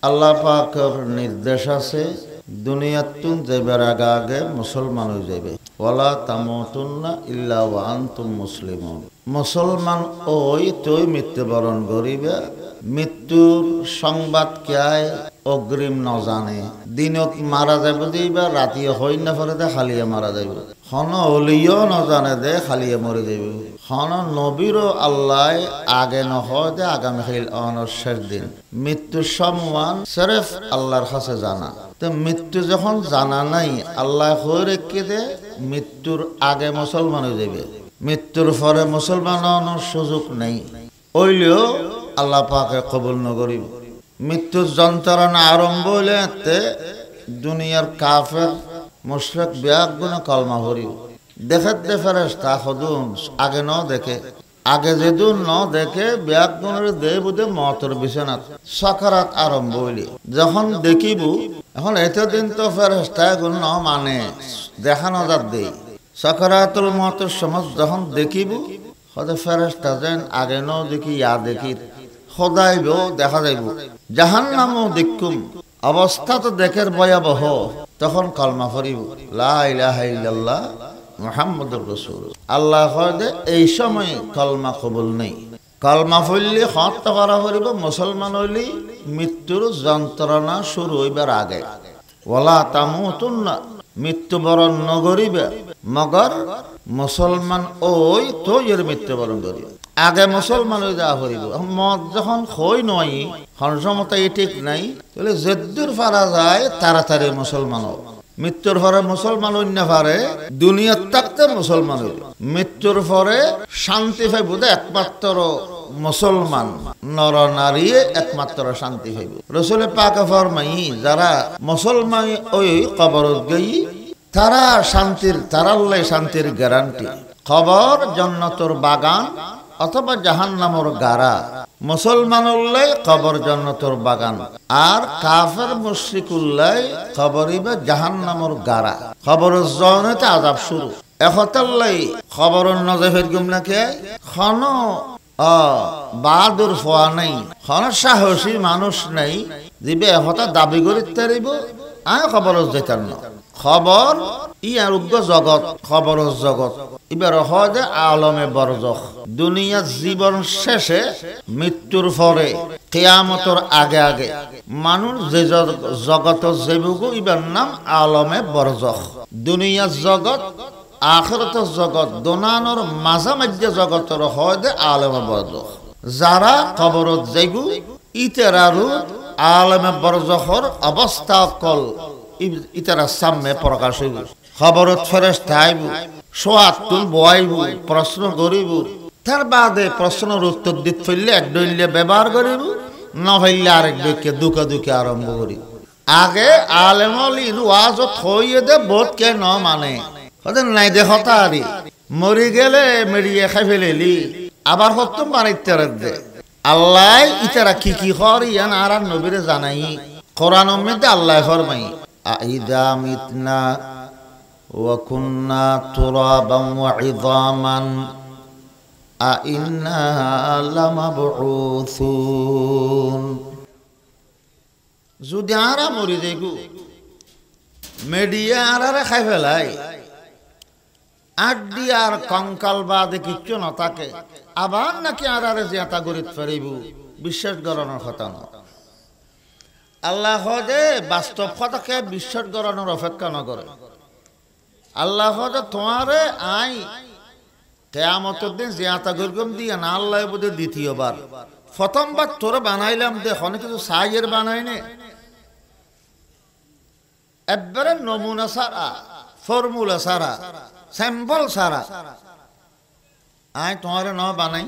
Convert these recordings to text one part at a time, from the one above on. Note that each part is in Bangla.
আল্লাহ পাকের নির্দেশ আছে দুনিয়াতুন যাইবার আগে আগে মুসলমান হয়ে যাবে ওয়ালা তামুতুন্না ইল্লা ওয়া আনতুম মুসলিমুন। মুসলমান ওই তুই মৃত্যুবরণ করিবে, মৃত্যুর সংবাদ ক্যায় অগ্রিম ন জানে। দিনত মারা যাব দিবা, রাতিও হই না পরে দে খালিয়ে মারা যাইব। হন অলিও ন জানে দে খালিয়ে মরে যাইব। হন নবীরও আল্লাহ আগে নহয় দে আগামীকাল অনর শেষ দিন। মৃত্যুর সম্মান সিরফ আল্লাহর কাছে জানা। তো মৃত্যু যখন জানা নাই, আল্লাহ হয়ে রেখে দে মৃত্যুর আগে মুসলমান হয়ে যাবে, মৃত্যুর পরে মুসলমান হওয়ার সুযোগ নেই। ওইলেও আল্লাহ পাকে কবুল নগরিব। মৃত্যুর যন্ত্রণা আরম্ভ হইলে দুনিয়ার কাফের মুশরিক বেয়াগুনা কলমা ভরিব। দেখে ফেরেশতা খদুন আগে ন দেখে, আগে যেদিন ন দেখে বেয়াগুনের দে বুধে মতর বিছানাত সাকারাত আরম্ভ হইলে যখন দেখিব, এখন এতদিন তো ফেরেশতা গুণ ন মানে দেখানো যাত দেই। সাকারাতুল মতর সময় যখন দেখিব হতে ফেরেশতা যেন আগে ন দেখি ইয়া দেখি সদাইব দেখা যাইব। জাহান্নামও দেখুম অবস্থা তো দেখের ভয়াবহ, তখন কলমা পড়িব লা ইলাহা ইল্লাল্লাহ মুহাম্মাদুর রাসূল। আল্লাহ কয় এই সময় কলমা কবুল নেই। কলমা পড়লে হত্যা করা করিব, মুসলমান হইলে মৃত্যুর যন্ত্রণা শুরু হইবার আগে। ওয়ালা তামুতুন্না মৃত্যুবরণ নগরিবে মগর মুসলমান ওই তো এর মৃত্যুবরণ করিবে। আগে মুসলমান হয়ে যাওয়া করিব। মদ যখন হই নয় হনসমতা ঠিক নাই, তাহলে যেদূর পারা যায় তাড়াতাড়ি মুসলমান হোক। মৃত্যুর পরে মুসলমান অন্য পারে দুনিয়ার থাকতে মুসলমান হইল। মৃত্যুর পরে শান্তি পাইব একমাত্র মুসলমান, নর নারী একমাত্র শান্তি পাইব। রাসূলে পাক ফরমাই যারা মুসলমান ওই কবরত গই তারা শান্তির, তারাল্লাই শান্তির গ্যারান্টি। কবর জান্নাতুর বাগান অথবা জাহান্নামের গাড়া। মুসলমানুল্লাই কবর জান্নাতুর বাগান, আর কাফের মুশরিকুল্লাই কবরিবে জাহান্নামের গাড়া। কবরের জনতে আযাব শুরু। এখতাল্লাই খবরের নজফের গুমনাকে খন বাহাদুর ফোয়া নাই, খন সাহসী মানুষ নাই দিবে এখতা দাবি করি তারিব আয় খবর যেতার না। খবর ইয়ার উগ্র জগৎ, খবর জগৎ এবার হয় যে আলমে বরজখ। দুনিয়ার জীবন শেষে মৃত্যুর পরে কিয়ামতের আগে আগে মানুষ যে জগৎ যেবুগু এবার নাম আলমে বরজখ। দুনিয়ার জগৎ আখিরাতের জগৎ দোনানোর মাঝামাঝি জগতের হয় যে আলমে বরজখ। যারা কবরত যাইবু ইতেরারু আলমে বরজখর অবস্থা কল ইতারা সামনে প্রকাশ হইব। খবরত ফেরেশতা আইব, সোয়াত তুল বয়াইব, প্রশ্ন করিব। তার বাদে প্রশ্নের উত্তর দিতে ফেললে এক দলীয় ব্যবহার করিব, না হইলে আরেক ব্যক্তি দুকে দুকে আরম্ভ করিব। আগে আলেমলিন ওয়াজত হইয়ে দে বোধ কে ন মানে ওদের নাই দেখতা আরি মরি গেলে মেরিয়ে খাই ফেলেলি আবার হত্যম বানাইতে দে। আল্লাহ ইতারা কি হর ইয়ান আর নবীরে জানাই। কোরআন মধ্যে আল্লাহ ফরমাই আইদা মিতনা ওয়া কুন্না তুরাবান ওয়া ইযামান আইন্না লামাবউসুন। যদি আরা মরি যাইগু মেডিয়া আরারে খাই ফেলাই, আড্ডি আর কঙ্কাল বাদে কিচ্ছু না থাকে, আবার নাকি আরারে জিয়াতা গরিত ফেরিব, বিশ্বাস করানোর কথা না। আল্লাহ হদে বাস্তব কথাকে বিশ্বাস করানোর অপেক্ষা না করে। আল্লাহ হদে তোমারে আই কিয়ামতের দিন জিয়াতা গরগম দিয়া না। আল্লাহ বোধে দ্বিতীয়বার, প্রথমবার তোরে বানাইলাম দে অনেক কিছু সাইয়ের বানাইনে একবারে নমুনা সারা, ফর্মুলা সারা, স্যাম্পল সারা আই তোমারে ন বানাই।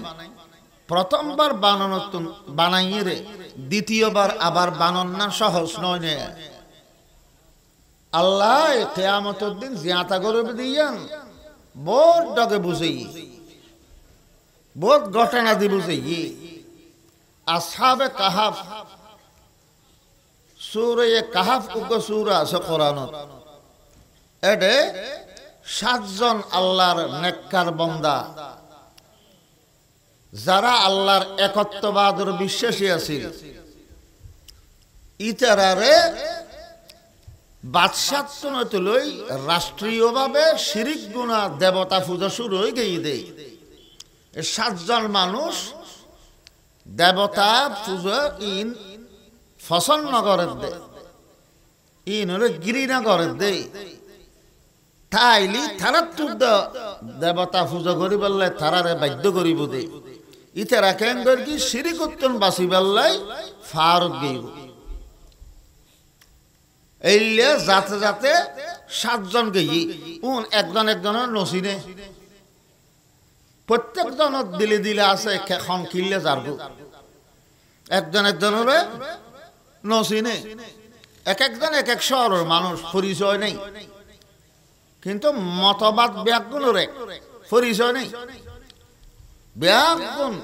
প্রথমবার বানানো বানাইয়ে রে, দ্বিতীয়বার আবার বানান না সহজ নয় নে। আল্লাহ কিয়ামতের দিন জিয়াতা করবে দিয়ান বহুত ডগে বুঝেই, বহুত ঘটনা দি বুঝেই। আসহাবে কাহাফ, সূরা কাহাফ উগ্র সূরা আছে কোরআনত। এডে 7 জন আল্লাহর নেককার বান্দা যারা আল্লাহর একত্ববাদের বিশ্বাসী আছিল, ইতারারে বাদশাত্ব লই রাষ্ট্রীয়ভাবে শিরিক গুণা দেবতা পূজা শুরু হয়ে গিয়ে দেই। 7 জন মানুষ দেবতা পূজা ইন পছন্দ করে দে, ইন হলে গিরিনা করে দে, তাইলি তারা দেবতা পূজা করি বললে তারারে বাধ্য করিব দে। ইতারা কেন করি কি শিরিক উত্তন বাঁচি বললাই ফারত গইব। এইলে যাতে যাতে 7 জন গেই একজন একজনের নসিনে প্রত্যেক জনের দিলে দিলে আছে খন কিনলে যারগো একজন একজনের নসিনে এক একজন এক এক শহরের মানুষ পরিচয় নেই, কিন্তু মতবাদ ব্যাগুণের পরিচয় নেই। ব্যাগুণ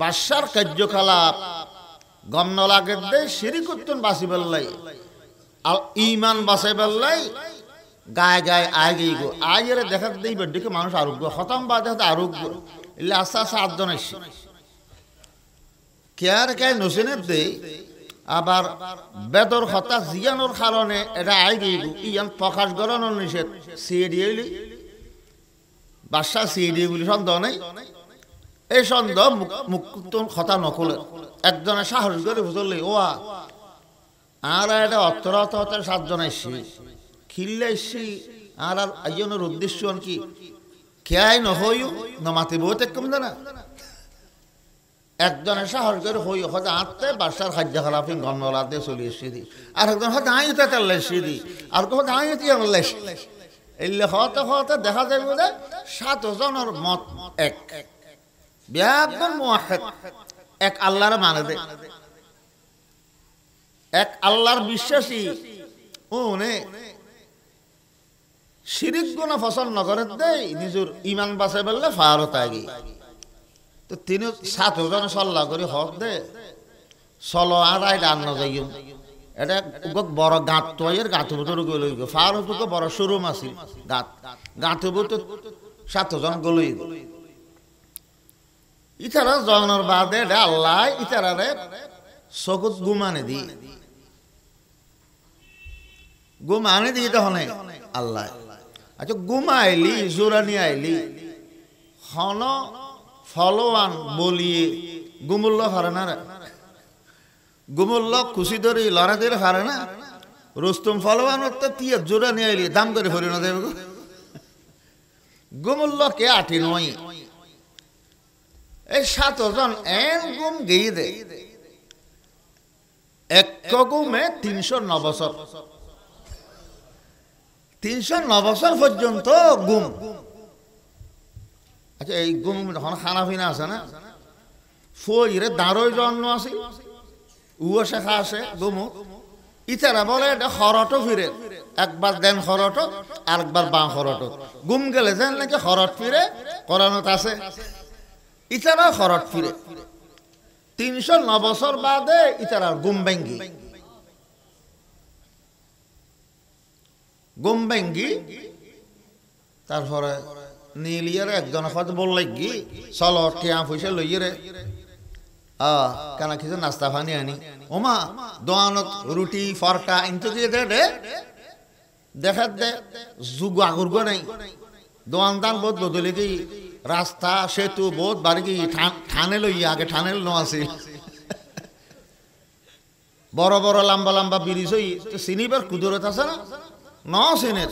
বাদশার কার্যকলাপ গণ্য লাগে দে শিরিক উত্তন বাঁচি বেল্লাই আর ইমান বাঁচাই বেল্লাই গায়ে গায়ে আয় গই গো আয়ের দেখা দেই বেডিকে মানুষ আরোগ্য খতম বা দেখা আরোগ্য এলে আস্তে আস্তে 8 জন এসে কেয়ার কে নসিনের দেই আবার বেদর কথা জিয়ানোর কারণে এটা আয় গই গো ইয়ান প্রকাশ করানোর নিষেধ সিএডিএলি বাদশা সিএডি বলে সন্দেহ নেই। এই সন্দেহ মুক্ত কথা নকলে একজনের সাহস করে বুঝলি ও আর এটা অত্তর 7 জন এসছি খিল্লে এসছি আর আইজনের উদ্দেশ্য কি খেয়াই নহইও নমাতে বহুত কম না একজনের সাহস করে হই হয়তো আঁততে বাসার খাদ্য খারাপি গন্নলাতে চলে এসে দিই, আর একজন হয়তো আইতে তেলে এসে দিই, আর কোথাও আইতে আনলে এলে হতে হতে দেখা যায় বলে 7 জনের মত এক ব্যাপন মুআহ্হিদ এক আল্লাহর মানে দে এক আল্লাহর বিশ্বাসী উনি শিরিক গুনাহ পছন্দ নকরে দেই নিজের ইমান বাঁচাই বললে ফারত আগে তো তিনি 7 জন সল্লাহ করে হক দে চলো আর আই রান্ন যাইম এটা বড় গাঁত তৈর গাঁত ভিতর গেল ফারুক বড় শোরুম আছে গাঁত গাঁত ভিতর 7 জন গলই ইতারা জনের বাদে আল্লাহ ইতারারে চকুত গুমানে দি গুমানে দি তখন আল্লাহ আচ্ছা গুমাইলি জোরানি আইলি হন ফলোয়ান বলিয়ে গুমুল্ল হারে না গুমুল্ল খুশি ধরে লড়া ধরে হারে না রুস্তম ফলোয়ান তিয়া জোরানি আইলি দাম করে হরি না দেব গুমুল্ল কে আঠি নয় এই 7 জন এন গুম গিয়ে দে এক গুমে 309 বছর 309 বছর পর্যন্ত গুম। আচ্ছা এই গুম যখন খানা পিনা আছে না ফইরে দাঁড়ই জন্ম আছে উয়া শেখা আছে গুম ইতারা বলে এটা খরট ফিরে একবার দেন খরট আর একবার বাঁ খরট গুম গেলে যেন নাকি খরট ফিরে কোরআনত আছে ইতারা খরট ফিরে 309 বছর বাদে ইতারার গুম ভেঙ্গি তারপরে নীলিয়ার একজন হয়তো বললে কি চলো টিয়া পয়সা লইয়ে রে কেন কিছু নাস্তা পানি আনি ওমা দোয়ানত রুটি ফরটা ইন্তু দিয়ে দে দেখা দে যুগ আগুরগ নাই দোয়ান দান বহুত বদলে গই রাস্তা সেতু বহুত বাড়ি গই ঠানে লইয়া আগে ঠানে নো আছে বড় বড় লম্বা লম্বা ব্রিজ হই চিনিবার কুদরত আছে না ন চিনের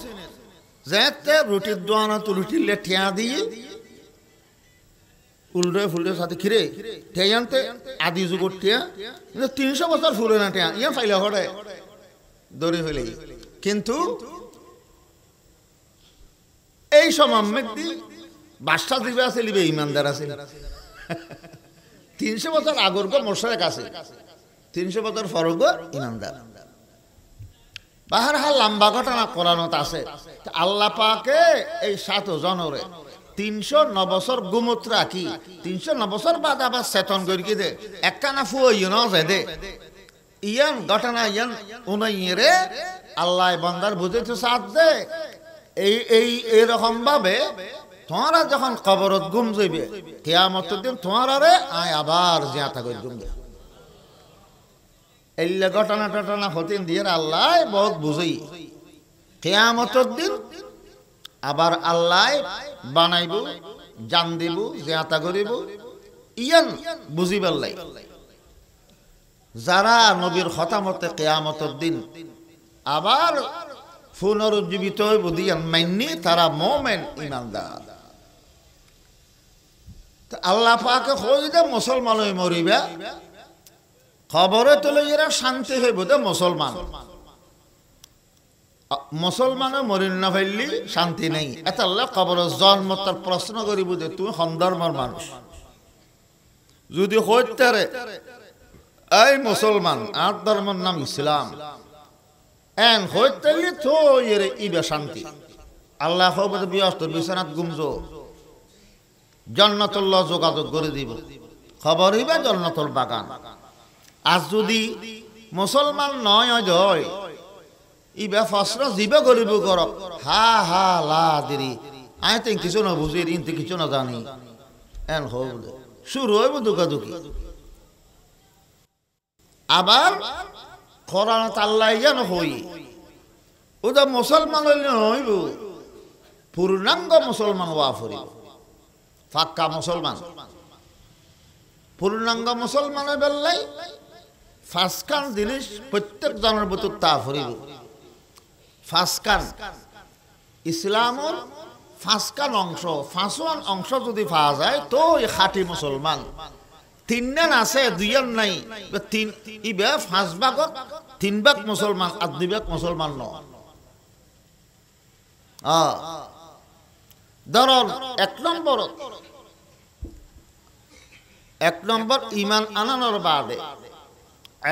যেতে রুটির দোয়ানত রুটি লেঠিয়া দিয়ে উল্টে ফুলটে সাথে খিরে ঠেয়ানতে আদি যুগর টিয়া 300 বছর ফুলে না টিয়া ইয়া ফাইলে হরে দৌড়ে ফেলে কিন্তু এই সময় ব্যক্তি বাদশা দিবে আছে লিবে ইমানদার আছে 300 বছর আগর গো মোশরেক আছে 300 বছর ফরক গো ইমানদার বাহার হাল লম্বা ঘটনা কোরআনত আছে আল্লাহ পাকে এই 7 জনরে 309 বছর গুমত রাখি 309 বছর বাদ আবার চেতন করি কি দে একখানা ফুয়ে ন যায় দে ইয়ান ঘটনা ইয়ান উনাইরে আল্লাহ বান্দার বুঝাইতে সাথ দে এই এরকম ভাবে তোমরা যখন কবরত গুম যাইবে কিয়ামতের দিন তোমরা রে আয় আবার জিয়াতা করে গুম দে এইলে ঘটনা টটনা হতেন দিয়ে আল্লাহ বহুত বুঝেই কিয়ামতের দিন আবার আল্লাহ বানাইব জান দিব জিয়াতা করিব ইয়ান বুঝিবার লাই যারা নবীর খতামতে কিয়ামতের দিন আবার পুনরুজ্জীবিত হইব দিয়ান মাইনি তারা মুমিন ঈমানদার। আল্লাহ পাকে কই দে মুসলমান হই মরিবা খবরে তুলে এরা শান্তি হইব দে মুসলমান মুসলমান মরিন না ফেললি শান্তি নেই। এটা আল্লাহ কবরে জন্ম তার প্রশ্ন করিব যে তুমি সন্দর্মর মানুষ যদি হইতারে এই মুসলমান আর ধর্মের নাম ইসলাম এন হইতালি তো এর ইবে শান্তি আল্লাহ হইব বিয়স্ত বিছানাত গুমজো জান্নাতুল্লাহ যোগাযোগ করে দিব খবর হইবা জান্নাতুল বাগান। আজ যদি মুসলমান নয় হয় ইবা ফসরা জিবে করিব গরক হা হা লা দিরি আই তো কিছু না বুঝি ইনতে কিছু না জানি এন হইব শুরু হইব দুকাদুকি। আবার কোরআন আল্লাহ যেন হই ওটা মুসলমান হইলে হইব পূর্ণাঙ্গ মুসলমান হওয়া ফরিব ফাক্কা মুসলমান পূর্ণাঙ্গ মুসলমান বেললাই ফাঁসকান জিনিস প্রত্যেক জনের ভিতর তা ফরিব। ফাঁসকান ইসলামর ফাঁসকান অংশ ফাঁসওয়ান অংশ যদি পাওয়া যায় তো খাঁটি মুসলমান। তিনজন আছে দুইজন নাই তিন ইবে 5 ভাগত 3 ভাগ মুসলমান আর 2 ভাগ মুসলমান ন ধরুন এক নম্বর ইমান আনানোর বাদে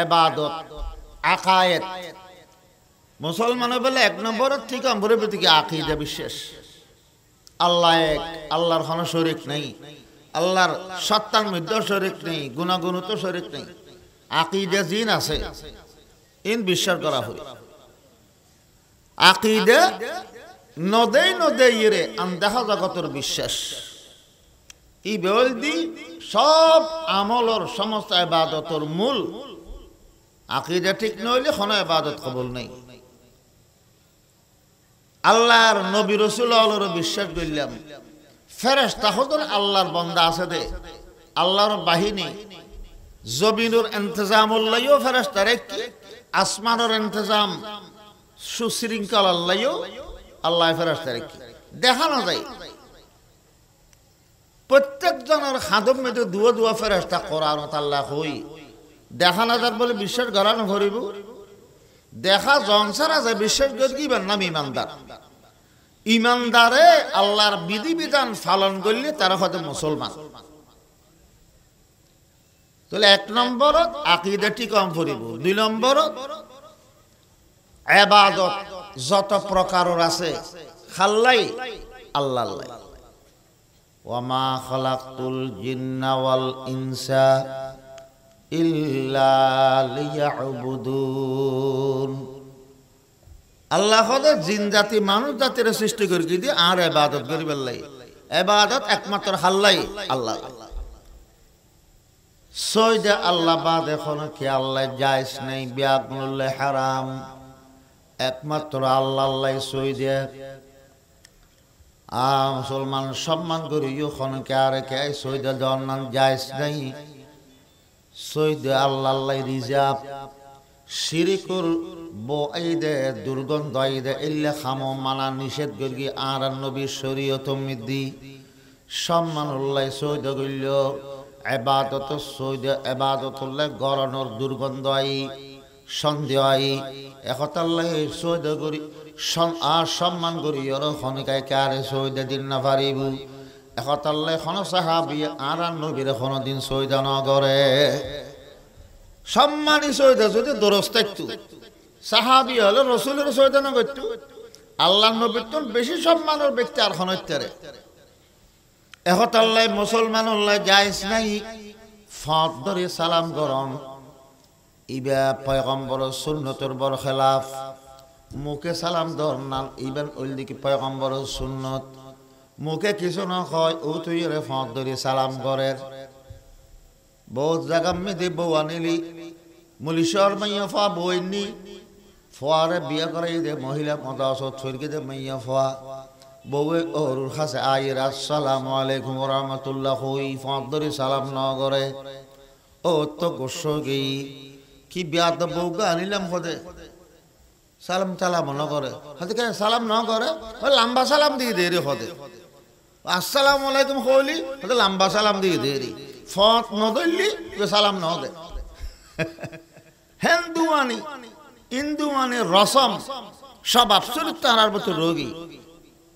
ইবাদত আকায়েদ মুসলমান বলে 1 নম্বর ঠিক নম্বরের প্রতি আকীদা বিশ্বাস আল্লাহ এক আল্লাহর কোনো শরীক নাই আল্লাহর সত্তার মধ্যে শরীক নেই গুণাগুণ তো শরীক নেই আকীদা জিন আছে ইন বিশ্বাস করা হয়। আকীদা নদে ইরে আন্দাহা জগতের বিশ্বাস ই বেলদি সব আমলর সমস্ত ইবাদতের মূল আকীদা ঠিক নইলে কোনো ইবাদত কবুল নেই। আল্লাহর নবী রাসূলুল্লাহর বিশ্বাস করলাম ফেরেশতা হদন আল্লাহর বান্দা আছে দে আল্লাহর বাহিনী জমিনের ইন্তজামুল লাইও ফেরেশতা রেখে আসমানের ইন্তজাম সুশৃঙ্খল আল্লাহও আল্লাহ ফেরেশতা রেখে দেখানো যায় প্রত্যেক জনের খাদম মধ্যে দুয়া ফেরেশতা কোরআন আল্লাহ হই দেখানো যাক বলে বিশ্বাস করানো করিব দেখা জনসারা যে বিশ্বাস করে কিবার নাম ইমানদার। ইমানদারে আল্লাহর বিধিবিধান পালন করলে তারা হয়তো মুসলমান। তাহলে 1 নম্বরত আকীদা ঠিক করিব 2 নম্বরত ইবাদত যত প্রকারের আছে খাল্লাই আল্লাহ ওয়া মা খালাকতুল জিন্না ওয়াল ইনসা ইল্লা লিয়াবুদুন আল্লাহ হদে জিন জাতি মানুষ জাতির সৃষ্টি করে দিয়ে আর ইবাদত করিবার লাই ইবাদত একমাত্র আল্লাহ আল্লাহ সৈয়দে আল্লাহ বাদ এখন কি আল্লাহ জায়েজ নাই বিয়াগুল হারাম একমাত্র আল্লাহ সৈয়দে মুসলমান সম্মান করি এখন কে আর কে সৈয়দে জন্নান জায়েজ নাই সৈয়দে আল্লাহ রিজাব শিরিকুর বঈদে দুর্গন্ধ আইদে ইল্লা খামো মানা নিষেধ করি আর নবীর শরীয়ত মিদি সম্মানুল্লাহ সৈয়দে গইল ইবাদত সৈয়দে ইবাদতুল্লাহ গরনর দুর্গন্ধ আই সন্দেহ আই একতাল্লাহ সৈয়দে করি আর সম্মান করি আর খনিকায় কারে সৈয়দে দিন না পারিব একতাল্লাহ খন সাহাবী আর নবীর খন দিন সৈয়দে ন করে সম্মানী সৈয়দে যদি দরস্ত একটু সাহাবী হলো রাসূলের সৈয়দে না করতে আল্লাহর নবীর তো বেশি সম্মানের ব্যক্তি আর খন হইতারে একতাল্লাহ মুসলমানুল্লাহ জায়েজ নাই ফাঁদ ধরে সালাম গরম ইবা পয়গম্বর সুন্নতের বড় খেলাফ মুখে সালাম ধর না ইবেন ওই দিকে পয়গম্বর সুন্নত মুখে কিছু না হয় ও তুই রে ফাঁদ ধরে সালাম করে বহুত জায়গা মেয়েদের বউ আনিলি মুলিশর মাইয়া ফা বইনি ফোয়ারে বিয়া করাই দে মহিলা মদাসত ছড়কে দে মাইয়া ফা বউয়ে ওরুর কাছে আইর আসসালামু আলাইকুম ওয়া রাহমাতুল্লাহ হই ফদরি সালাম ন করে ও তো গোস গই কি বিয়া তো বউকে আনিলাম খদে সালাম চালাম ন করে হতে কে সালাম ন করে ও লম্বা সালাম দিয়ে দে রে খদে আসসালামু আলাইকুম কইলি হতে লম্বা সালাম দিয়ে দে রে ফত ন দইলি সালাম ন দে হিন্দুয়ানি ইন্দুয়ানি রসম সব আফসুল তারার মতো রোগী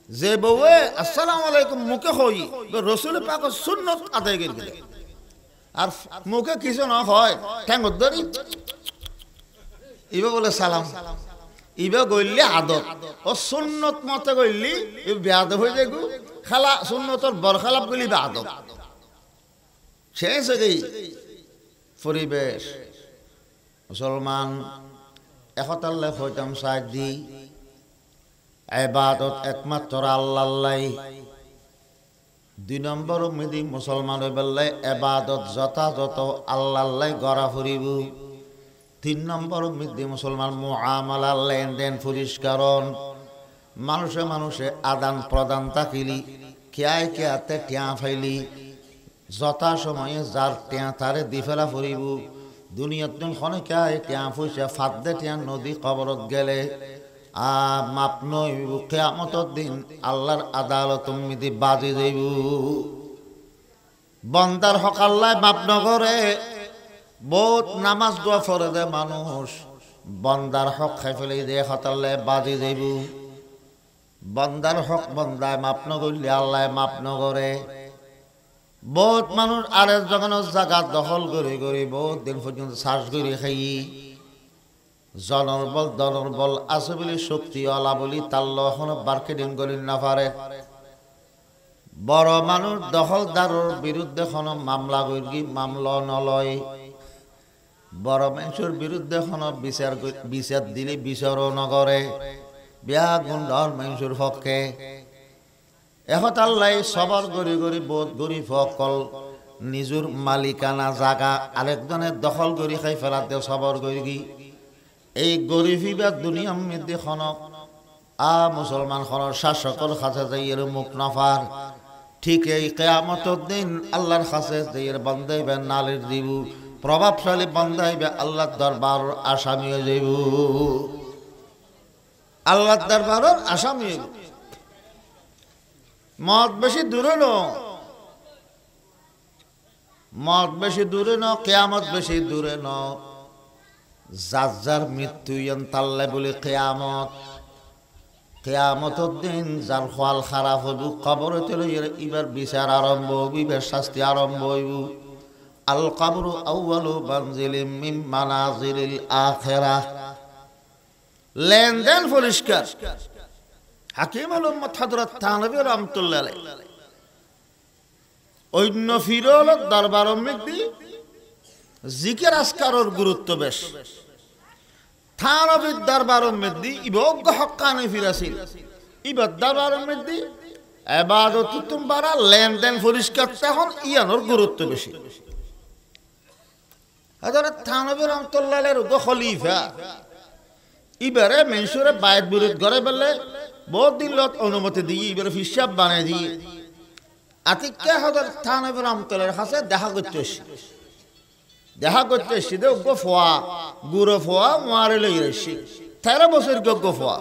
যে বউয়ে আসসালামু আলাইকুম মুখে হই রসুল পাক সুন্নত আদায় করে গেলে আর মুখে কিছু না হয় ঠ্যাং ধরি ইবে বলে সালাম ইবে গইলি আদত ও সুন্নত মতে গইলি বেয়াদ হয়ে যাগু খালা সুন্নতর বরখালাপ গলি বা আদত শেষ হয়ে পরিবেশ মুসলমান একতাল্লে হইতাম সাজি ইবাদত একমাত্র আল্লাহই দুই নম্বর মিদি মুসলমান বেলায় ইবাদত যথাযথ আল্লাহই গড়া ফুরিব তিন নম্বর মিদি মুসলমান মুআমালা লেনদেন পরিষ্কারণ মানুষে মানুষে আদান প্রদান থাকিলি কেয়াই কেয়াতে টিয়া ফাইলি যথা সময়ে যার টিয়া তারে দি ফেলা ফুরিব দুনিয়াত খনে কেয়াই টিয়া পয়সা ফাঁদ দে টিয়া নদী কবরত গেলে মাপ নইব কিয়ামতের দিন আল্লাহর আদালত মিদি বাজি যাইব বন্দার হক আল্লাহ মাপ নকরে বহুত নামাজ দোয়া ফরে দে মানুষ বন্দার হক খাই ফেলে দে হতাল্লে বাজি যাইব বন্দার হক বন্দায় মাপ নকরলে আল্লাহ মাপ নকরে বহুত মানুষ আরেক জগনের জায়গা দখল করে করে বহুত দিন পর্যন্ত শ্বাস করে খাই জনবল দনবল আছে বলে শক্তিওয়ালা বলি তাল্ল এখনো মার্কেটিং করি না পারে বড় মানুষ দখলদারের বিরুদ্ধে কোনো মামলা করি মামলা নলয় বড় মানুষের বিরুদ্ধে কোনো বিচার দিলে বিচারও নকরে বিয়া গুণ্ডর মানুষের পক্ষে এখন আল্লাহ সবার গড়ি গড়ি বহুত গরিব সকল নিজের মালিকানা জাগা আরেকজনের দখল করে খাই ফেলাতে সবার গড়ি এই গরিবী বা দুনিয়ার মধ্যে খনক মুসলমান খনক শাসকর কাছে যাইয়ের মুখ নফার ঠিক এই কিয়ামতের দিন আল্লাহর কাছে যাইয়ের বান্দাইবে নালির দিব প্রভাবশালী বান্দাইবে আল্লাহর দরবার আসামি হয়ে যাইব আল্লাহর দরবারের আসামি হইব মত বেশি দূরে ন মত বেশি দূরে ন কিয়ামত বেশি দূরে ন যার যার মৃত্যু তাল্লে বলে কিয়ামতের দিন যার ফল খারাপ হইব কবর এবার বিচার আরম্ভ হইব এবার শাস্তি আরম্ভ হইব আল কবর আউয়ালু মানজিলিম মিন মানাজিলিল আখিরাহ লেনদেন পরিষ্কার হাকিম আল উম্মত হযরত থানভী রাহমাতুল্লাহ আলাইহি অন্য ফিরল দরবারের মধ্যে জিকির আজকারের গুরুত্ব বেশ থানভীর দরবারের মধ্যে ইবজ্ঞ হক্কানি ফিরাছিল ইবার দরবারের মধ্যে ইবাদত তুমবারা লেনদেন পরিষ্কার তখন ইয়ানোর গুরুত্ব বেশি হযরত থানভী রাহমাতুল্লাহ আলাইহির খলিফা ইবারে মেনসুরে বাইত বিরোধ করে বলে বহুত দিন লত অনুমতি দিয়ে এবারে হিসাব বানিয়ে দিয়ে আতিককে হযরত থানভী রাহমাতুল্লাহর কাছে দেখা করতে এসে দে গো ফোয়া গুরো ফোয়া মারে লই এসে 13 বছর গো ফোয়া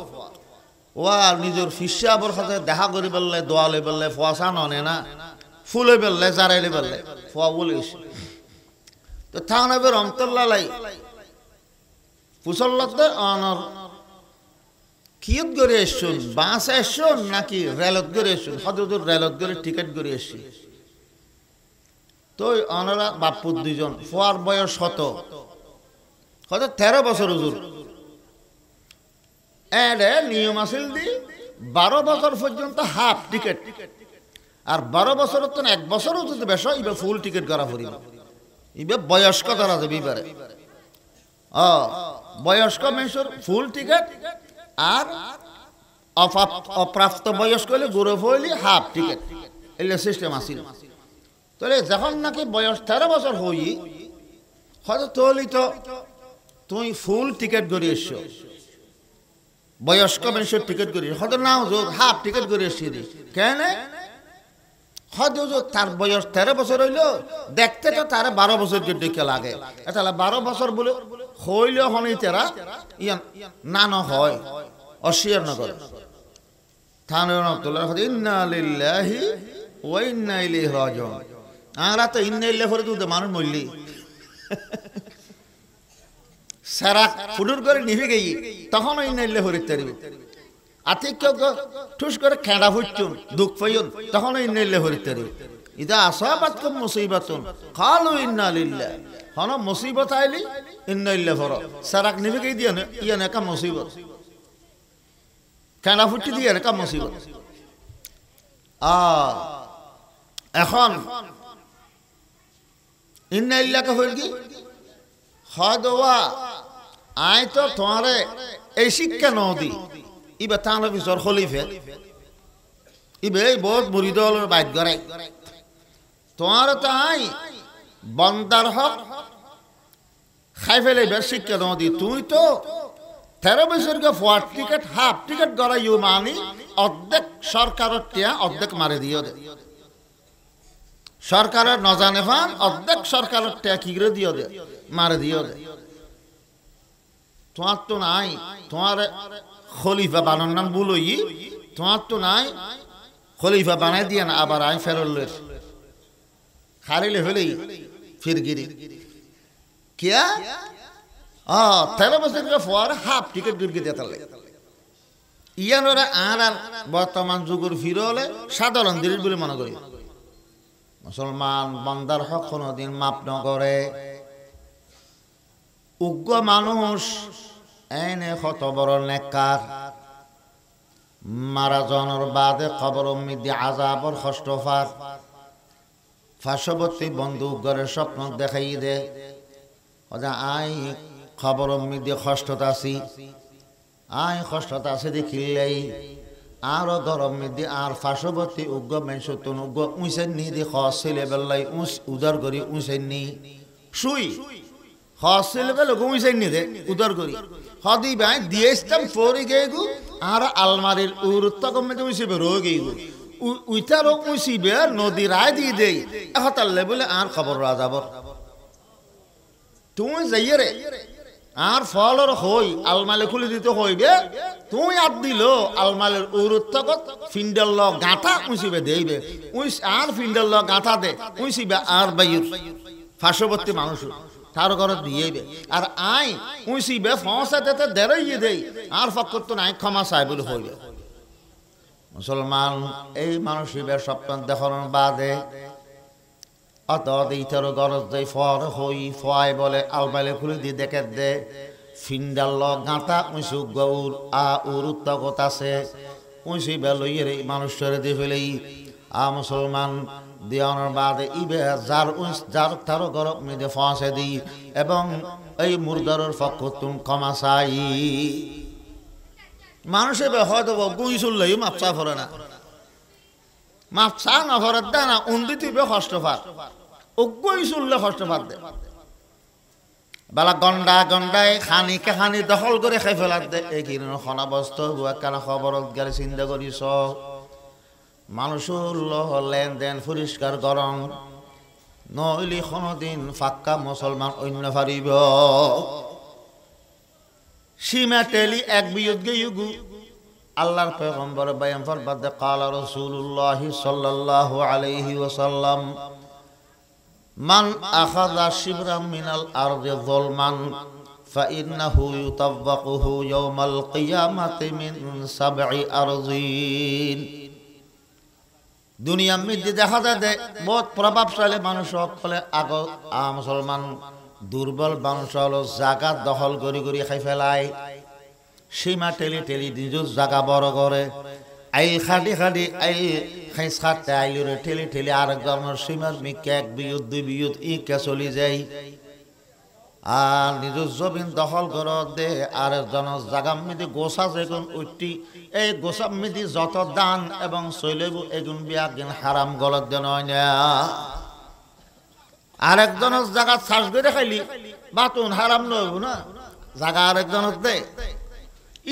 ওয়া নিজের হিসাবর কাছে দেখা করি বললে দোয়ালে বললে ফোয়া সাননে না ফুলে বললে জারাইলে বললে ফোয়া বলে এসে তো থানভী রাহমাতুল্লাহ আলাইহি ফুসল্লাতে অনর কিয়ত করে এসছুন বাস এসছুন নাকি রেলত করে এসছুন হযরতুর রেলত করে টিকিট করে এসছি তো অনরা বাপু দুইজন ফোয়ার বয়স কত 13 বছর হুজুর এডে নিয়ম আছিল দি 12 বছর পর্যন্ত হাফ টিকিট আর 12 বছর তো 1 বছর যদি বেশ ইবে ফুল টিকিট করা পড়িব ইবে বয়স্ক করা যাবে ইবারে বয়স্ক মানুষের ফুল টিকিট আর অপ্রাপ্ত বয়স্ক হলে গুরু হইলে হাফ টিকিট এলে সিস্টেম আছিল তাহলে যখন নাকি বয়স 13 বছর হই হয়তো তলি তো তুই ফুল টিকেট করে এসছো, বয়স্ক মানুষের টিকেট করে হয়তো নাও যোগ হাফ টিকেট করে এসছি কেন হয়তো তার বয়স 13 বছর হইলো, দেখতে তো তার 12 বছর দিকে লাগে, তাহলে 12 বছর বলে হইল হনি তেরা ইয়ান না ন হয় অস্বীকার না করে থানা রহমাতুল্লাহ ইন্না লিল্লাহি ওয়া ইন্না ইলাইহি রাজিউন। আমরা তো ইন্না ইল্লাহি পড়ে তো মানুষ মরলি সারা ফুডুর করে নিভে গেই তখন ইন্না ইল্লাহি পড়ে তারিব আতিক কেউ ঠুস করে খেড়া ফুটছুন দুঃখ পাইন তখন ইন্না ইল্লাহি পড়ে তারিব। ইদা আসাবাতকুম মুসিবাতুন ক্বালু ইন্না লিল্লাহি, হন মুসিবত আইলি ইন্না ইল্লাহি পড়ো সারাক নিভে গেই দিয়া ইয়ান একা মুসিবত খেড়া ফুটি দিয়ে একা মুসিবত। এখন ইন্না ইল্লাহি হইল কি হদওয়া আয় তো তোমারে এই শিক্ষা নদী ইবে তার পিছর খলিফে ইবে বহুত মুরিদল বাইত গড়াই তোমার তো আই বন্দার হক খাই ফেলে শিক্ষা নদী তুই তো 13 বছরকে ফোয়ার টিকেট হাফ টিকেট গড়াইও মানি অর্ধেক সরকারের টিয়া অর্ধেক মারে দিও দে, সরকারের নজানে ফান অর্ধেক সরকারের টিয়া কি করে দিও দে মারে দিও দে। তোমার তো নাই তোমার খলিফা বানানোর নাম বলই তোমার তো নাই খলিফা বানাই দিয়ে না আবার আই ফেরল খারিলে হলেই ফিরগিরি কিয়া 13 বছর পর হাফ টিকিট গিরগি দিয়ে তাহলে ইয়ানোরা আর বর্তমান যুগের ফিরলে সাধারণ দিন বলে মনে করি। মুসলমান বান্দার হক কোনদিন মাপ ন করে, উগ্র মানুষ এনে কত বড় নেককার মারা জনের বাদে খবর মিদি আজাবর কষ্ট ফার পার্শ্ববর্তী বন্ধু ঘরের স্বপ্ন দেখাই দে আই খবর মিদি কষ্টতা আছি আই কষ্টতা আছে দেখিলেই আরো গরম মিদি আর পার্শ্ববর্তী উগ্র মেনসুন উগ্র উঁচেন নি দি খস ছেলে বেলায় উদার করি উঁচেন নি শুই হসেলে বেলা ঘুমিয়েছেন নি দে উদার করি হদি ভাই দিয়েছিলাম পরে গিয়ে গু আর আলমারির উরুত্তা কমে উইসিবে রয়ে গিয়ে গু উইটারও উইসিবে নদী রায় দিয়ে দেই হতালে বলে আর খবর রাজাবর তুমি যাইয়ে রে আর ফলর হই আলমালে খুলে দিতে হইবে তুই আর দিল আলমালের উরুত্তা ফিন্ডাল গাঁথা উইসিবে দেইবে উইস আর ফিন্ডাল গাঁথা দে উইসিবে আর বাইর পার্শ্ববর্তী মানুষ তার ঘর দিয়ে আর আই উঁচিবে ফসাতে দেরাইয়ে দেই আর ফকর তো নাই ক্ষমা চাই বলে হইবে। মুসলমান এই মানুষের স্বপ্ন দেখানোর বাদে অত ইতার গরজ দেয় ফর হই ফয় বলে আলবাইলে খুলে দিয়ে দেখে দে ফিন্ডাল গাঁথা উঁচু গৌর উর উত্তগত আছে উঁচিবে লইয়ে রে মানুষের দিয়ে ফেলেই মুসলমান দেওয়ানোর বাদে ইবে যার তারও গরম মেয়েদে ফাঁসে দিই এবং এই মুর্দারের পক্ষ তুমি ক্ষমা চাই। মানুষে হয়তো গুই চললেই মাপসা ফরে না মাপসা না ফরার দে না উন্দি তুইবে কষ্ট পার ও গুই চললে কষ্ট পার দে বেলা গন্ডা গন্ডায় খানিকে খানি দখল করে খাই ফেলার দে এই কিরণ খনাবস্ত কেন খবরত গেলে চিন্তা করিস মানুষের লেনদেন পরিষ্কার গরম নইলে কোনদিন ফাক্কা মুসলমান অন্য পারিব সীমা টেলি এক বিয়ুদ্ধে ইউগু আল্লাহর পয়গম্বর বয়ান ফরমাতে قال رسول الله صلى الله عليه وسلم من اخذ شبرا من الارض ظلما فانه يطبقه يوم القيامه من 7 أرضين। দুনিয়ার মধ্যে দেখা যায় বহুত প্রভাবশালী মানুষ হলে আগ মুসলমান দুর্বল মানুষ হলো জায়গা দখল করি করি খাই ফেলায় সীমা টেলি টেলি নিজের জায়গা বড় করে আইল খাটি খাটি আইল খাইস খাটতে আইলরে ঠেলি ঠেলি আরেকজনের সীমার মিকে এক বিয়ুদ্ধ 2 বিয়ুদ্ধ ইকে চলি যায় আর নিজের জমিন দখল করে দে আরেকজনের জায়গা মিদি গোসা যেগুন উঠি এই গোসা মিদি যত দান এবং চলেব এগুন বিয়াকিন হারাম গলত দেন না আরেকজনের জায়গা চাষ করে খাইলি বাতুন হারাম নইব না জাগা আরেকজন দে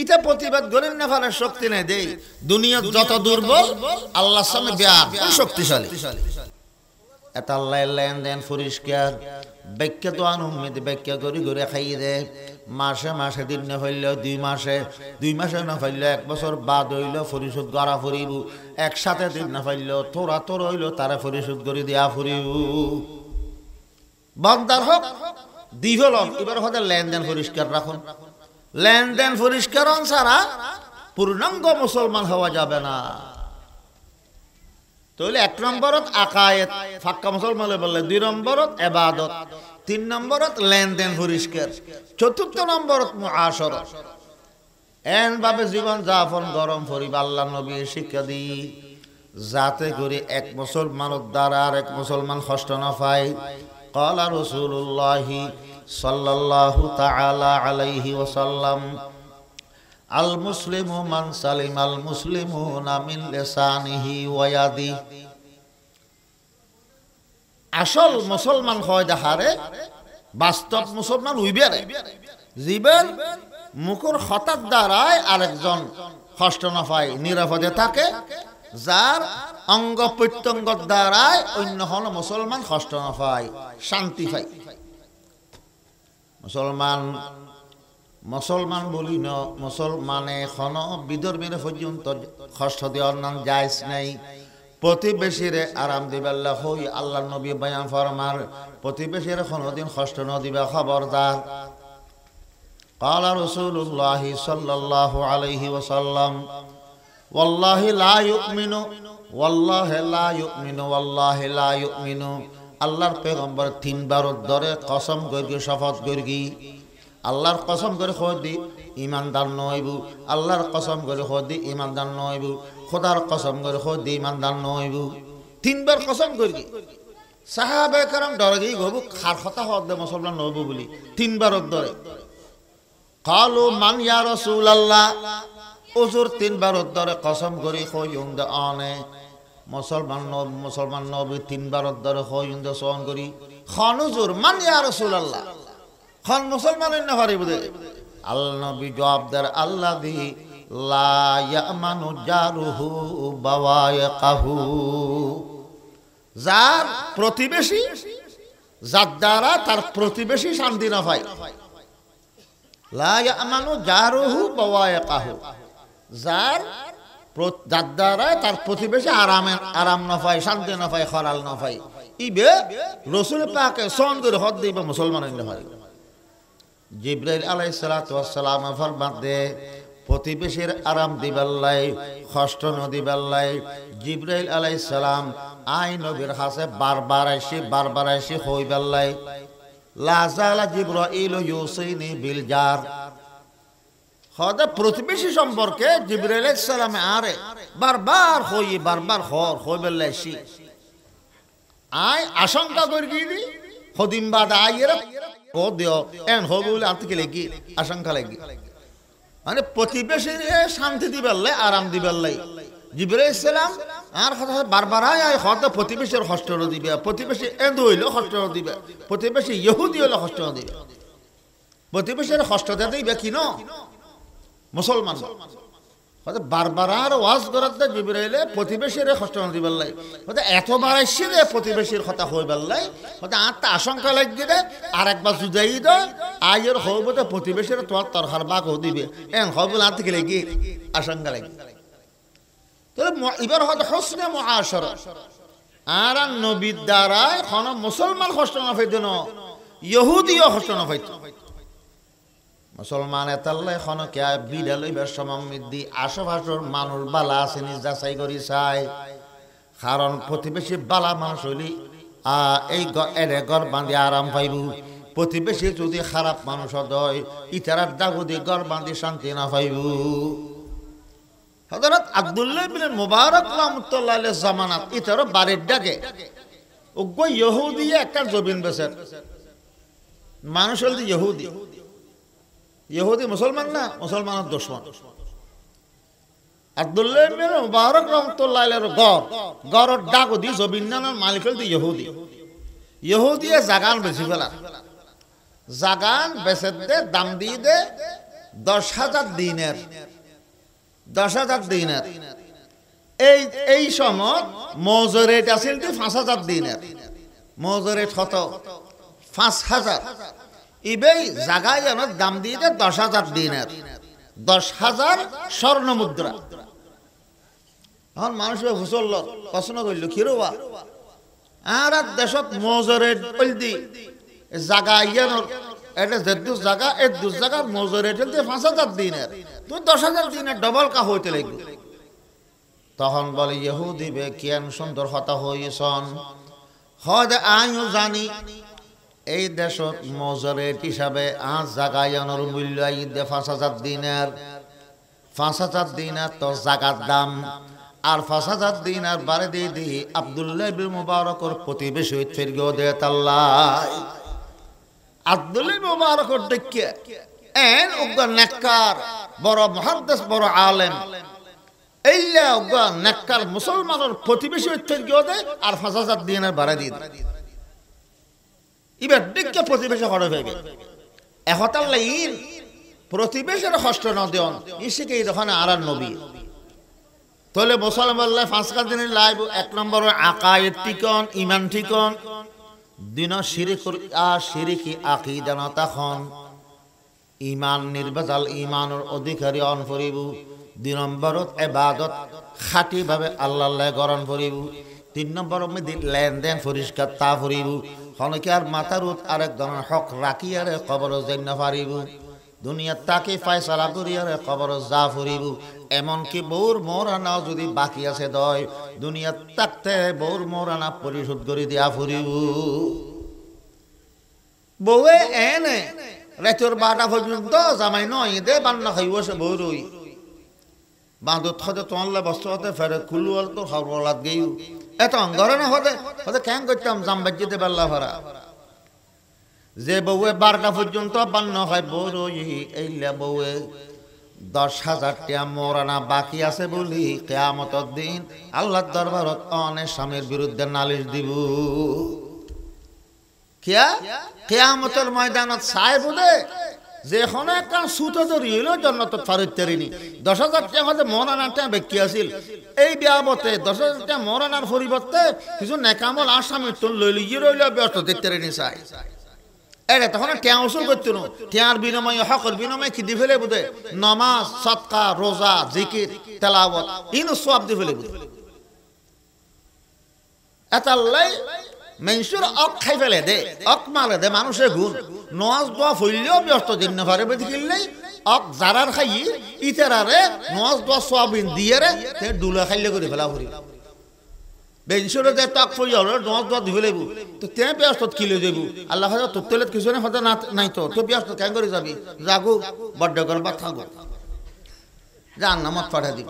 ইটা প্রতিবাদ করেন না ফেলার শক্তি নেই দেই দুনিয়া যত দুর্বল আল্লাহর সামনে বিরাট শক্তিশালী এটা আল্লাহ লেনদেন পরিষ্কার ব্যাখ্যা তো আনুমিত ব্যাখ্যা করে করে খাইয়ে দে মাসে মাসে দিন না হইল 2 মাসে না হইল 1 বছর বাদ হইল পরিশোধ করা ফুরিব একসাথে দিন না হইল তোরা তোর হইল তারা পরিশোধ করে দেয়া ফুরিব বন্দার হোক দিহলন এবার হতে লেনদেন পরিষ্কার রাখুন লেনদেন পরিষ্কার ছাড়া পূর্ণাঙ্গ মুসলমান হওয়া যাবে না তাহলে 1 নম্বরত আকায়েত ফাক্কা মুসলমান বললে 2 নম্বরত ইবাদত 3 নম্বরত লেনদেন পরিষ্কার 4 নম্বরত মুআশারা এন ভাবে জীবন যাপন গরম করিব আল্লাহ নবী শিক্ষা দি যাতে করে এক মুসলমানের দ্বারা আর এক মুসলমান কষ্ট না পায় قال رسول الله صلى الله تعالى عليه وسلم المسلم من سلم المسلمون من لسانه ويده আসল মুসলমান হয় দেখারে বাস্তব মুসলমান হইবে জীবন মুখর হঠাৎ দ্বারায় আরেকজন কষ্ট না পায় নিরাপদে থাকে যার অঙ্গ প্রত্যঙ্গ দ্বারায় অন্য হল মুসলমান কষ্ট না পায় শান্তি পায় মুসলমান বলি না মুসলমানে খন বিধর্মীর পর্যন্ত কষ্ট দেওয়ার নাম জায়েজ নাই প্রতিবেশীরে আরাম দিবাল্লাহ হই আল্লাহ নবী বয়ান ফরমার প্রতিবেশীরে কোনদিন কষ্ট ন দিবা খবরদার قال رسول الله صلى الله عليه وسلم والله لا يؤمن والله لا يؤمن والله لا يؤمن আল্লাহর পয়গম্বর 3 বার ধরে কসম করি শপথ করি আল্লাহর কসম করে খোদি ঈমানদার নইব আল্লাহর কসম করে খোদি ঈমানদার নইব খোদার কসম করে খোদি ঈমানদার নইব 3 বার কসম করি সাহাবায়ে کرام ডরে গই গবু খার কথা হদ মুসলমান নইব বলি 3 বার ধরে قالوا من يا رسول الله ওজুর 3 বার ধরে কসম করি কইউন্দ আনে মুসলমান নবী 3 বার ধরে কইউন্দ সওয়ান করি খান হুজুর মান ইয়া রাসূলুল্লাহ খান মুসলমানের না পারিব দে আল্লাহ নবী জবাব দেন আল্লাযী লা ইয়ামানু জারুহু বাওয়ায়াকাহু যার প্রতিবেশী যার দ্বারা তার প্রতিবেশী শান্তি না পায় লা ইয়ামানু জারুহু বাওয়ায়াকাহু যার দ্বারা তার প্রতিবেশী আরাম না পায় শান্তি না পায় খলাল না পায় ইবে রাসূল পাকে সন করে হদ দিবা মুসলমানের না পায় জিবরাইল আলাইহিস সালাতু ওয়াস সালাম ফরমাতে প্রতিবেশীর আরাম দিবাল্লাই কষ্ট ন দিবাল্লাই জিবরাইল আলাইহিস সালাম আই নবীর কাছে বারবার আসি হইবাল্লাই লা জালা জিবরাইল ইউসিনি বিল জার হদা প্রতিবেশী সম্পর্কে জিবরাইল আলাইহিস সালাম আরে বারবার হইবাল্লাই সি আই আশঙ্কা করি দি হদিম বাদ আইরা ও দিও এন হবুল আতকে লাগি আশঙ্কা লাগি মানে প্রতিবেশীর শান্তি দিবাল্লাই আরাম দিবাল্লাই জিবরাইল সালাম আর কথা বারবার আই হদ প্রতিবেশীর কষ্ট দিবে প্রতিবেশী এন্দ হইলো কষ্ট দিবে প্রতিবেশী ইহুদি হইলো কষ্ট দিবে প্রতিবেশীর কষ্ট দিবে কি ন মুসলমান হতে বারবার আর ওয়াজ করতে জিবরাইলে প্রতিবেশীর কষ্ট দিবাল্লাই হতে এতবার আসছে যে প্রতিবেশীর কথা হইবাল্লাই হতে আত্মা আশঙ্কা লাগি দে আর একবার জুদাই দে আয়ের হইবতে প্রতিবেশীর তোর তরহার বাক দিবে এন হইবল আত থেকে লাগি আশঙ্কা লাগি তাহলে এবার হতে হোসনে মুআশারা আর নবীর দ্বারা কোন মুসলমান কষ্ট না পাইতো না ইহুদিও কষ্ট না পাইতো মুসলমান এতাল্লাই খন কে বিড়ালইবার সমামিদি আশেপাশের মানুষ বালা আছে নিজ যাচাই করি চাই কারণ প্রতিবেশী বালা মানুষ হইলি এই এরে ঘর বাঁধি আরাম পাইব প্রতিবেশী যদি খারাপ মানুষ হয় ইতারার দাগুদি ঘর বাঁধি শান্তি না পাইব হযরত আব্দুল্লাহ ইবনে মুবারক রাহমাতুল্লাহ আলাইহি জামানাত ইতারও বাড়ির ডাকে ওগো ইহুদি একটা জমিন বেচেন মানুষ হল ইহুদি ইহুদি মুসলমান না মুসলমানের দুশমন আব্দুল্লাহ ইবনে মুবারক রাহমাতুল্লাহ আলাইহির গড়র ডাক দি জমিন নার মালিক হল ইহুদি ইহুদিয়ে জাগান বেশি ফেলা জাগান বেচে দে, দাম দিয়ে দে 10,000 দিনার, 10,000 দিনার। এই সময় মজুর রেট আছিল 5,000 দিনার, মজুর রেট কত? 5,000। ইবেই জাগায় আমার দাম দিয়ে দে 10,000 দিনার, 10,000 স্বর্ণ মুদ্রা। এখন মানুষের হুসল প্রশ্ন করল কি রবা আর দেশত মজুর রেট বলদি জাগা ইয়ানোর এটা যেদু জাগা এই দু জায়গার মজুর রেট 5,000 দিনার, তুই 10,000 দিনার ডবল কা হইতে লাগবে। তখন বলে ইহুদি বে কেন সুন্দর হতা হইছন, হদ আমিও জানি এই দেশত মজুর রেট হিসাবে আজ জাগা ইয়ানোর মূল্য আই দে 5,000 দিনার, 5,000 দিনার তো জাগার দাম। আর 5,000 দিনার বারে দিয়ে দি আব্দুল্লাহ ইবনে মুবারকর প্রতিবেশী ফিরগো দে তাল্লাহ। আব্দুল্লাহ ইবনে মুবারকর দেখে এন উগা নেককার বড় মুহাদ্দিস বড় আলেম এইলা উগা নেককার মুসলমানের প্রতিবেশী ফিরগো দে আর 5,000 দিনার বারে দিয়ে এবার দেখে প্রতিবেশী হড়ে ভেবে এহতাল্লাহ ইন প্রতিবেশীর কষ্ট ন দেন ইসিকে দোকানে আর নবী তাহলে মুসলমান 5 দিনের লাইব। 1 নম্বর আকায়েদ ঠিকন, ইমান ঠিকন, দিন শিরিকি আকীদা না তখন ইমান নির্বাচাল ইমানের অধিকারী অন করিব। 2 নম্বরত ইবাদত খাঁটি ভাবে আল্লাহর গরণ করিব। 3 নম্বর মধ্যে লেনদেন পরিষ্কার তা করিব। হনকার মাথারুত আরেক ধরনের হক রাখিয়ারে কবর জন্য পারিব। দুনিয়ার তাকে ফয়সালা করিয়ারে কবর যা ফুরিব। এমনকি বউর মোরানা যদি বাকি আছে দয় দুনিয়ার তাকতে বউর মোরানা পরিশোধ করে দিয়া ফুরিব। বউয়ে এনে রাতের 12টা পর্যন্ত জামাই নয় দে বান্না খাইব সে বউ রই বাঁধত হতে তোমার বস্তু হতে ফেরে খুলু হল তো সর্বলাদ গেই এত অঙ্গরে না হতে হতে ক্যাং করতাম জামবাজ্যিতে পাল্লা ভরা যে বউয়ে 12টা পর্যন্ত বান্ন হয় বউ রই এইলা বউয়ে 10,000 টাকা মোরানা বাকি আছে বলি কিয়ামতের দিন আল্লাহর দরবারত অনেক স্বামীর বিরুদ্ধে নালিশ দিব। কিয়ামতের ময়দানত চাই বলে যেখন একটা সুতো ধরিল জন্নতত ফারুত্তারিনি 10,000 টাকা হতে মোরানার টাকা ব্যক্তি আছিল এই বিয়াবতে 10,000 টাকা মোরানার পরিবর্তে কিছু নেকামল আসামি তোর লইল ইয়ে রইল ব্যস্ত দেখতে চাই এরে তখন টেয়া উসুল করতো না টেয়ার বিনিময়ে হকের বিনিময়ে কি দি ফেলে বুঝে নামাজ সদকা রোজা জিকির তেলাওয়াত ইনু সওয়াব দি ফেলে বুঝে এতাল্লাই মেনসুর অক খাই ফেলে দে অক মারে দে মানুষের গুণ নামাজ দোয়া ফইলেও ব্যস্ত দিন না পারে দেখিলেই অক জারার খাই ইতারারে নামাজ দোয়া সওয়াবিন দিয়ে রে তে ডুলা খাইলে করে ফেলা ভরি বেঞ্চরে যে তাক ফই হল নামাজ দোয়া দি ফেলেবু তো তে ব্যস্ত কি লই যাবু আল্লাহ হাজা তোর তেলত কিছু না হতে নাই তো ব্যস্ত কেন করে যাবি জাগো বড় করবা থাকো জান নামাজ পড়া দিব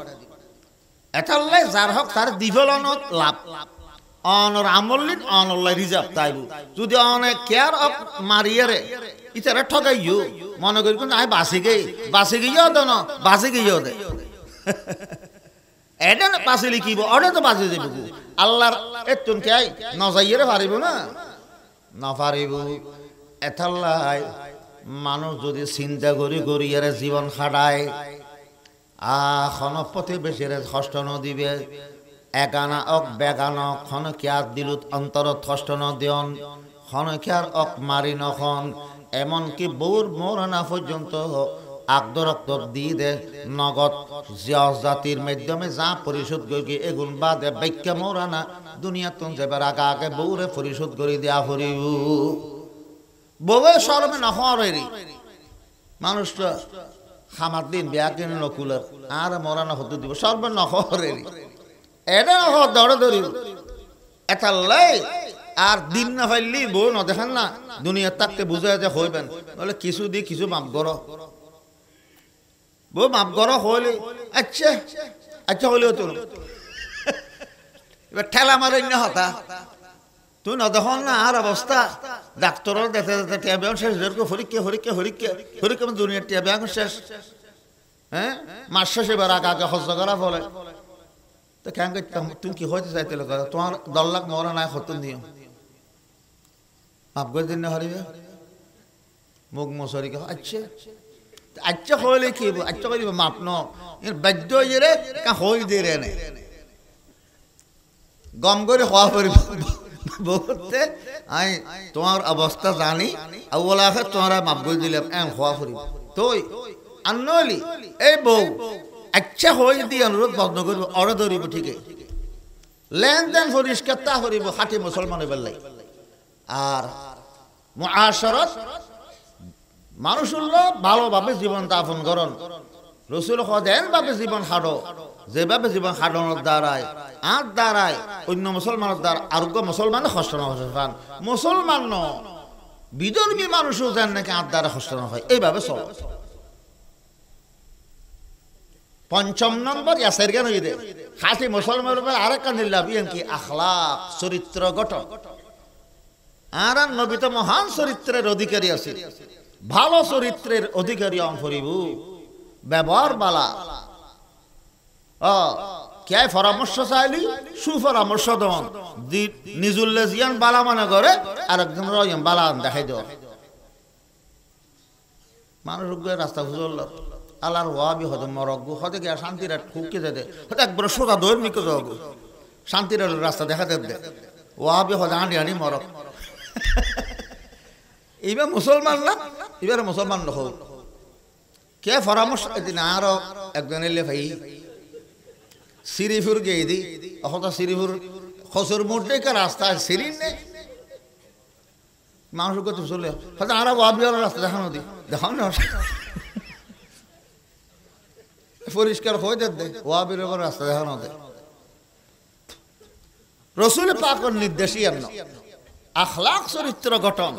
এতাল্লাই যার হক তার দিফলনত লাভ অনর আমলিন অনল্লাই রিজার্ভ তাইবু যদি অনেক কেয়ার অফ মারিয়ারে ইতারা ঠগাইও মনে করি কোন আই বাসি গিয়েও দে না বাসি গিয়েও দে এটা না বাসি লিখিব ওটা তো বাসি যাইব আল্লাহর এতুন কে নজাইরে পারিব না পারিব এতাল্লাই মানুষ যদি চিন্তা করি এর জীবন খাটায় খন প্রতিবেশীর কষ্ট নদিবে এগানা অক বেগানা ক্ষণকিয়ার দিলুত অন্তরত কষ্ট নদিয়ন ক্ষণকিয়ার অক মারি নখন এমনকি বউর মরনা পর্যন্ত আগদরক্ত দিয়ে দে নগদ জাতির মাধ্যমে যা পরিশোধ করি এগুন বাদে বাক্য মরানা দুনিয়া তুন যাবার আগে বউরে পরিশোধ করে দেয়া হরিব বউয়ে শরমে নহরেরি মানুষটা খামার দিন বেয়া কিনে নকুলার আর মরানা হতে দিব শরমে নহরেরি এটা দৌড়ে ধরিব এতাল্লাই আর দিন না পাইলি বউ ন দেখান না দুনিয়ার তাকতে বুঝে যে হইবেন বলে কিছু দি কিছু মাপ করো বউ মাপ করো হইলে আচ্ছা হইলেও তো এবার ঠেলা মারেন না হতা তুই ন দেখ না আর অবস্থা ডাক্তারের দেখতে দেখতে টিয়া শেষ হরিকে দুনিয়ার টিয়া শেষ হ্যাঁ মাস শেষে এবার আগে হজ্জ করা বলে তো কেন তুমি কি হইতে চাইতে তোমার 10 লাখ মরা নাই হতুন দিও মাপ করে দিন না হরিবে মুখ মশারি আচ্ছা আচ্ছা হইলে কি আচ্ছা করিব মাপ ন বাধ্য হয়ে রে হই দে রে গম করে হওয়া করিব বলতে আমি তোমার অবস্থা জানি আর বলা তোমার মাপ করে দিলাম হওয়া করিব তুই আর নইলি এই বউ আচ্ছা হয়ে দিয়ে অনুরোধ বন্ধ করবো অর্ডার ধরিব ঠিকই লেনদেন পরিষ্কার তা করিব খাঁটি মুসলমানের বেলায় আর মুআশারাত মানুষ ভালোভাবে জীবন যাপন করন রসুল দেন ভাবে জীবন হাঁটো যেভাবে জীবন হাঁটানোর দ্বারায় আর দ্বারায় অন্য মুসলমানের দ্বারা আরোগ্য মুসলমান কষ্ট না পান মুসলমান বিধর্মী মানুষও যেন নাকি আর দ্বারা কষ্ট না হয় এইভাবে চল পঞ্চম নম্বর ইয়াসের জ্ঞান হইতে খাঁটি মুসলমানের উপর আরেকটা নিলাম কি আখলাক চরিত্র গঠন আর নবী তো মহান চরিত্রের অধিকারী আছে ভালো চরিত্রের অধিকারী অংশরিব ব্যবহার বালা কে পরামর্শ চাইলি সুপরামর্শ দন নিজুল্লে জিয়ান বালা মনে করে আরেকজন রয়াম বালা দেখাই দেওয়া মানুষ রাস্তা খুঁজল আল্লাহর ওয়াবি হতে মরগু হতে গিয়ে শান্তির খুঁকে যেতে হতে একবার সোজা দৈর্মিক যাবো শান্তির রাস্তা দেখাতে দে ওয়াবি হতে হাঁটি হাঁটি মরক এইবার মুসলমান না এবার মুসলমান হোক কে পরামর্শ এদিন আরো একজন এলে ভাই শ্রীপুর গিয়ে দি অথবা শ্রীপুর খসুর মুঠে রাস্তা সিরিন নেই মানুষ করতে চলে হয়তো আরো ওয়াবি রাস্তা দেখানো দি দেখাও না পরিষ্কার হয়ে যাবে ওয়াবির উপর রাস্তা দেখানো দে রসুল পাকের নির্দেশই এমন আখলাক চরিত্র গঠন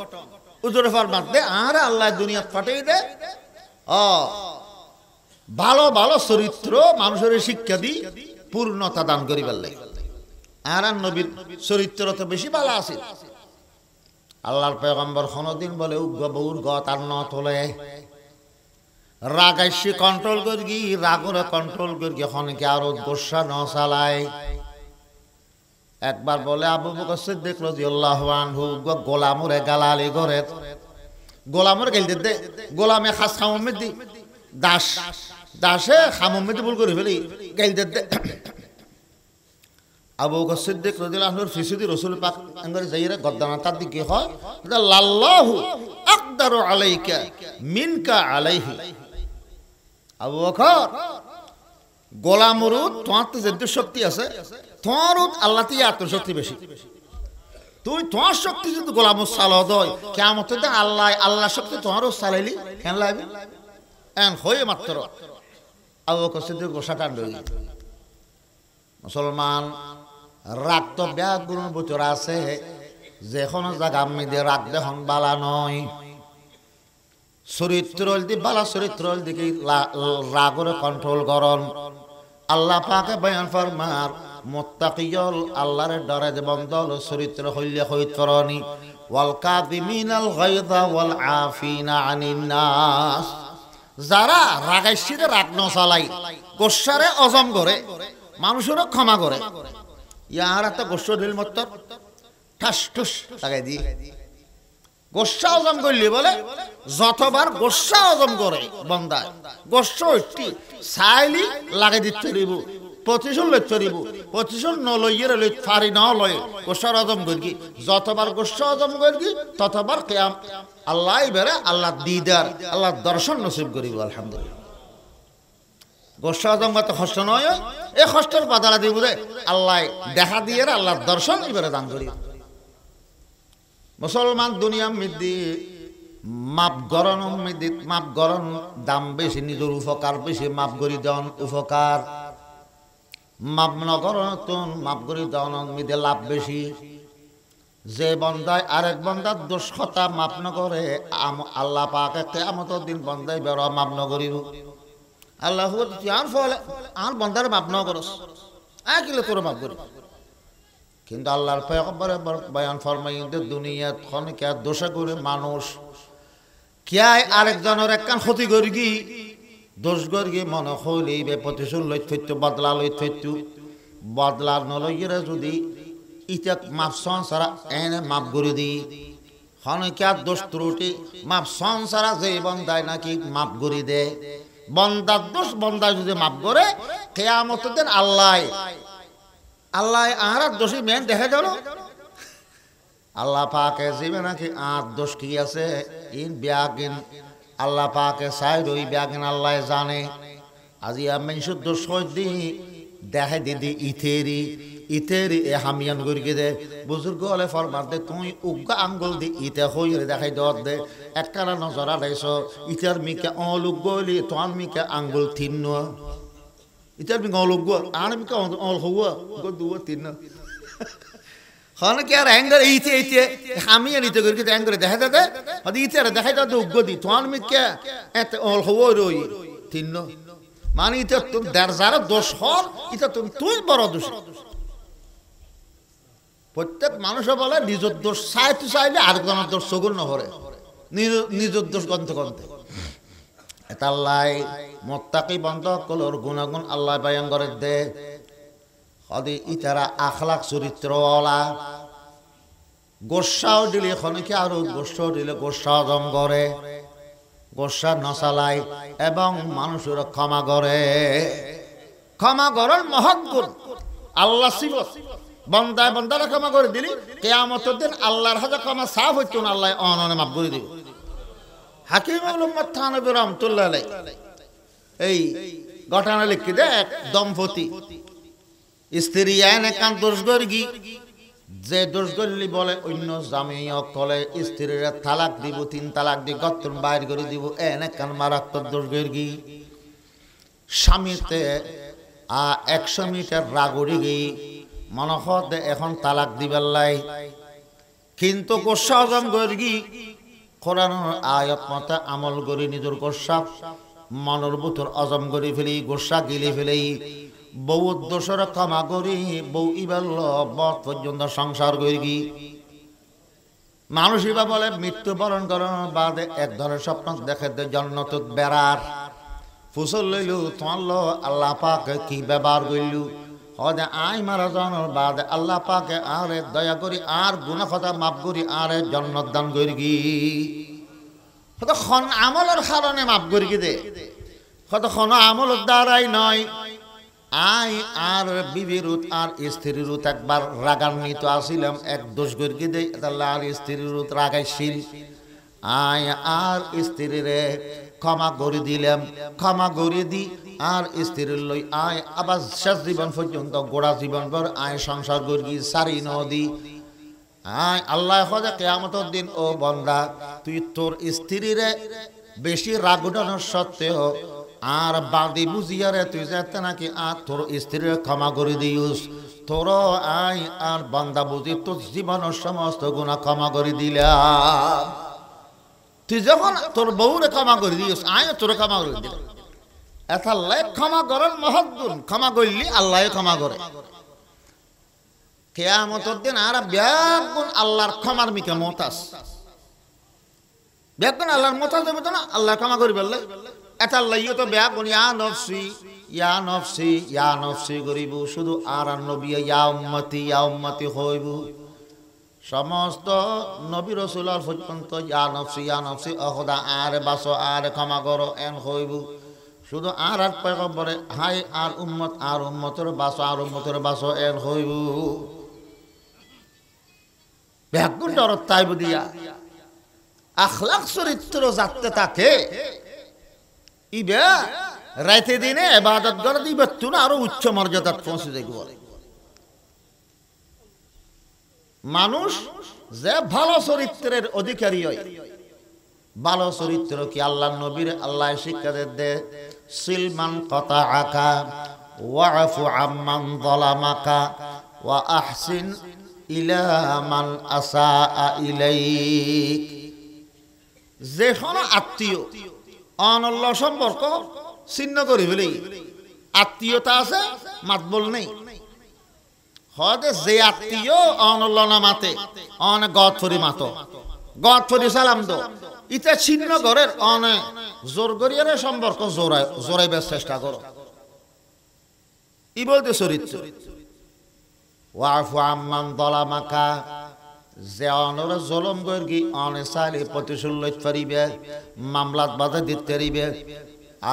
উজুরফার মাধ্যমে আর আল্লাহ দুনিয়া ফাটিয়ে দে ভালো ভালো চরিত্র মানুষের শিক্ষা দি পূর্ণতা দান করি পারলে আর নবীর চরিত্র তো বেশি ভালো আছে আল্লাহর পয়গম্বর কোনদিন বলে উগ্র বউর গত আর ন তোলে রাগ আইসি কন্ট্রোল করি রাগরে কন্ট্রোল করি অনেকে আরো গোসা ন চালায় একবার বলে আবু বকর সিদ্দিক রাদিয়াল্লাহু আনহু গোলামরে গালালি করে গোলামর গেলতে দে গোলামে খাস খামমে দি দাস দাসে খামমে দি ভুল করে ফেলি গেলতে দে আবু বকর সিদ্দিক রাদিয়াল্লাহু আনহুর ফিসুদি রাসূল পাক আঙ্গরে যাইরা গদ্দানা তার দিকে হয় লাল্লাহু আকদারু আলাইকা মিনকা আলাইহি আবু বকর গোলামর তোমার তো যে শক্তি আছে তোমার আল্লাহ তে আত্মশক্তি বেশি তুই তোমার শক্তি যদি গোলামর চালাও দয় কিয়ামতে আল্লাহ আল্লাহ শক্তি তোমারও চালাইলি কেন লাগবে এন হয়ে মাত্র আবু বকর সিদ্দিক গোসা টান রই মুসলমান রাগ তো ব্যাগুণ ভিতর আছে যে কোনো জায়গা আমি দিয়ে রাগ দেখুন বালা নয় চরিত্র দি বালা চরিত্র দিকে রাগরে কন্ট্রোল করন আল্লাহ পাকে বয়ান ফরমার মুত্তাকিয়ল আল্লাহর ডরে যে বন্দল চরিত্র হইলে হইত করনি ওয়াল কাযিমিনাল গায়যা ওয়াল আফিনা আনিন নাস যারা রাগাইছিরে রাগ ন চালাই গোসারে অজম করে মানুষেরও ক্ষমা করে ইয়ার একটা গোসা দিল মত ঠাস ঠুস লাগাই দি গোসা অজম করলি বলে যতবার গোসা অজম করে বন্দা গোসা একটি চাইলি লাগাই দিতে দিব প্রতিশোধ লইতে দিব প্রতিশোধ নলইয়ের লই ফারি ন লয় গোসার অজম করি যতবার গোসা অজম করি ততবার কিয়াম আল্লাহ বেরে আল্লাহ দিদার আল্লাহ দর্শন নসিব করিব আলহামদুলিল্লাহ গোসা অজম কত কষ্ট নয় এই কষ্টের বাদালা দিব রে আল্লাহ দেখা দিয়ে আল্লাহ দর্শন এবারে দান করি মুসলমান দুনিয়া মিদ্দি মাপ গরণ মিদ্দি মাপ গরণ দাম বেশি নিজের উপকার বেশি মাপ করি দেন উপকার মাপ নগরণ তুন মাপ করি দেন মিদে লাভ বেশি যে বন্দায় আরেক বন্দার দোষ কথা মাপ নকরে আল্লাহ পাকে কিয়ামতের দিন বন্দায় বের মাপ নকরিব আল্লাহ আর ফলে আর বন্দার মাপ নকরস কিলে তোর মাপ করি কিন্তু আল্লাহর পয়গম্বর বয়ান ফরমাইতে দুনিয়াত খনকে দোষা করে মানুষ কিয়ায় আরেকজনের একখান ক্ষতি করি কি দোষ করি মনে হইলে বে প্রতিশোধ লই থইতো বদলা লই থইতো বদলা নলইরে যদি ইটা মাপ সারা এনে মাপ করে দি হনকার দোষ ত্রুটি মাপ সংসারা যে বন্দায় নাকি মাপ করি দে বন্দার দোষ বন্দা যদি মাপ করে কিয়ামতের দিন আল্লাহ আর দোষী মেন দেখা গেল আল্লাহ পাকে জিবে নাকি আর দোষ কি আছে ইন ব্যাগিন আল্লাহ পাকে চাই রই ব্যাগিন আল্লাহ জানে আজি আমি শুদ্ধ সর্দি দেখে দিদি ইতেরি এ হামিয়ান করি দে বুজুর্গ হলে ফরমার দে তুই উগা আঙ্গুল দি ইতে হই দেখাই দর দে একখানা নজর আড়াইছ ইটার মিকে অলুগ গলি তোর মিকে আঙ্গুল তিন ইটার মিকে অলুগ আর মিকে অল হওয়া দুয়া তিন হনকে আর অ্যাঙ্গর ইতে হামিয়ান ইতে করি অ্যাঙ্গরে দেখা দে হদি ইতে দেখাই দর উগ্গ দি তোর মিকে এত অল হওয়া রই তিন মানে ইতে তুমি দেড় যারা দোষ হল ইতে তুমি তুই বড় দোষ প্রত্যেক মানুষ বলে নিজের দোষ চাইলে আরেকজনের দোষ সগুণ নহরে নিজের দোষ গন্তে গন্তে এটা আল্লাহ মোত্তাকি বন্ধ কলর গুণাগুণ আল্লাহ বায়ান করে দে হদি ইতারা আখলাক চরিত্রওয়ালা গোসাও দিলে খনিকে আরো গোসাও দিলে গোসা হজম করে গোসা নচালায় এবং মানুষের ক্ষমা করে ক্ষমা করার মহৎ গুণ আল্লাহ শিব বন্দায় বন্দারা ক্ষমা করে দিলি কিয়ামতের দিন আল্লাহর হাতে ক্ষমা সাফ হইতো না আল্লাহ অননে মাফ করে দিব হাকিম উম্মত থানবী রাহমাতুল্লাহ আলাইহি এই ঘটনা লিখি দে এক দম্পতি স্ত্রী এনে কান দোষ গর্গি যে দোষ গল্লি বলে অন্য জামিয়া কলে স্ত্রীর তালাক দিব 3 তালাক দি গত্তন বাইর করে দিব এনে কান মারাত্মক দোষ গর্গি স্বামীতে 100 মিটার রাগড়ি গই মনে হতে এখন তালাক দিবার লাই কিন্তু গোসা হজম গর্গি কোরআনের আয়াত মতে আমল করি নিজের গোসা মনের ভিতর হজম করে ফেলি গোসা গিলে ফেলি বউ দোষর ক্ষমা করি বউ ইবার বত পর্যন্ত সংসার গর্গি মানুষ ইবা বলে মৃত্যুবরণ করার বাদে এক ধরনের স্বপ্ন দেখে দে জন্নত বেড়ার ফুসল লইলু তোমার আল্লাহ পাক কি ব্যবহার করলু হদে আই মারা যাওয়ার বাদে আল্লাহ পাকে আরে দয়া করি আর গুনাহ কথা মাফ করি আরে জান্নাত দান করি কত খন আমলের কারণে মাফ করি দে কত খন আমলের দ্বারাই নয় আই আর বিবিরুত আর স্ত্রীরুত একবার রাগান্বিত আসিলাম এক দোষ করি দে আল্লাহ আর স্ত্রীরুত রাগাইছিল আই আর স্ত্রীরে ক্ষমা করে দিলাম ক্ষমা করে দি আর স্ত্রীর লই আয় আবার শেষ জীবন পর্যন্ত গোড়া জীবন ভর আয় সংসার করি সারি নদী আয় আল্লাহ হজে কিয়ামতের দিন ও বন্দা তুই তোর স্ত্রীরে বেশি রাগুডানোর সত্ত্বেও আর বাদি বুঝিয়ারে তুই যাতে নাকি আর তোর স্ত্রীর ক্ষমা করে দিউস তোর আয় আর বান্দা বুঝি তোর জীবনের সমস্ত গুনাহ ক্ষমা করে দিলাম তুই যখন তোর বউরে ক্ষমা করে দিউস আয় তোর ক্ষমা করে দিলাম এথাল্লাই ক্ষমা করার মহৎ গুণ ক্ষমা করলি আল্লাহ ক্ষমা করে কিয়ামতের দিন আর ব্যাগুণ আল্লাহর ক্ষমার মিকে মতাস ব্যাগুণ আল্লাহর মতাস দেবে তো না আল্লাহ ক্ষমা করি বললে এথাল্লাই তো ব্যাগুণ ইয়া নফসি করিব শুধু আর নবী ইয়া উম্মতি হইব সমস্ত নবী রাসূল পর্যন্ত ইয়া নফসি অখদা আর বাসো আর ক্ষমা করো এন হইব শুধু আর পয়গম্বরে হাই আর উম্মতের বাসো এর হইব ব্যাগুণ ডর তাই বুদিয়া আখলাক চরিত্র যাতে থাকে ইবে রাতে দিনে ইবাদত করে দিবে তুই আরো উচ্চ মর্যাদাত পৌঁছে যাইব মানুষ যে ভালো চরিত্রের অধিকারী হয় ভালো চরিত্র কি আল্লাহ নবীর আল্লাহ শিক্ষা দে সিলমান কাতাআকা ওয়াফু আম্মান যালামাকা ওয়া আহসিন ইলা মান আসাআ ইলাইক যে কোনো আত্মীয় অনল্য সম্পর্ক ছিন্ন করে ফেলে আত্মীয়তা আছে মাতবল নেই হদে যে আত্মীয় অনল্য না মাতে অন গদ ফরি মাতো গদ ফরি সালাম দো ইটা ছিন্ন ঘরের অনে জোর গরিয়ারে সম্পর্ক জোরাইবার চেষ্টা করো ই বলতে চরিত্র ওয়াফু আম্মান যালামাকা যে অনর জলম গর্গি অনে চাইলে প্রতিশোধ লইতে পারিবে, মামলাত বাধা দিতে পারিবে।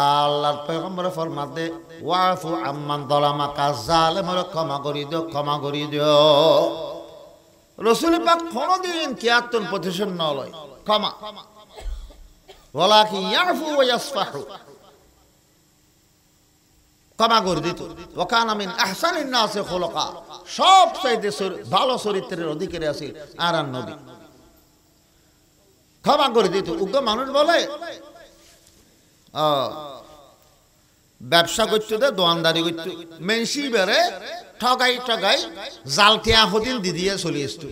আল্লাহর পয়গম্বর ফরমাতে ওয়াফু আম্মান যালামাকা, জালেমরে ক্ষমা করে দিও, ক্ষমা করে দিও। রাসূল পাক কোনদিন কিয়াতুন প্রতিশোধ ন লয়, ক্ষমা। ওয়ালাকিন ইয়াফু ওয়া ইয়াসফাহু, ক্ষমা করে দিত। ওয়াকানা মিন আহসানিন নাসি খুলুকা, সবচাইতে ভালো চরিত্রের অধিকারী আছে আর নবী, ক্ষমা করে দিত। উগ্র মানুষ বলে ব্যবসা করতো, দোয়ানদারি করতো, মেনসি বেড়ে ঠগাই ঠগাই জালটিয়া হদিন দিদিয়ে চলে আসত।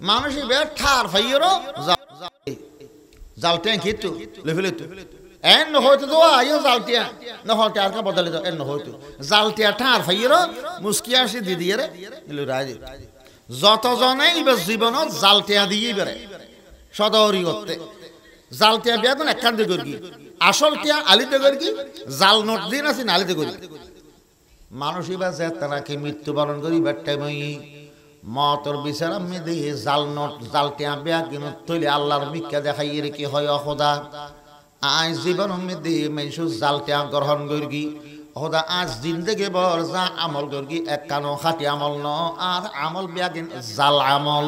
মানুষ বেড়ে ঠার ফাইয়েরও জালটিয়া খেতো লেফেলেতো, এন হয়তো তো আইও জালটিয়া নহলতে আর কা বদলে তো এন হয়তো জালটিয়া ঠার ফাইয়েরও মুস্কি আসি দিদিয়ে রাজি। যতজনে এবার জীবনত জালটিয়া দিয়ে বেড়ে সদরি করতে, জালটিয়া বিয়া কোন একখান দিয়ে করি, আসল টিয়া আলিতে করি, জাল নোট দিন আছে আলিতে করি। মানুষ এবার যে তারাকে মৃত্যুবরণ করি বেটাই মতর বিচার আমি দিয়ে জাল নোট জাল টিয়া বিয়া কিন্তু তৈলে আল্লাহর মিক্কা দেখাই এর কি হয় অসদা। আজ জীবন দিয়ে মেনসু জাল টিয়া গ্রহণ করি সদা, আজ জিন্দগি বর যা আমল করি এক কানো খাটি আমল ন, আর আমল বিয়া কিন্তু জাল আমল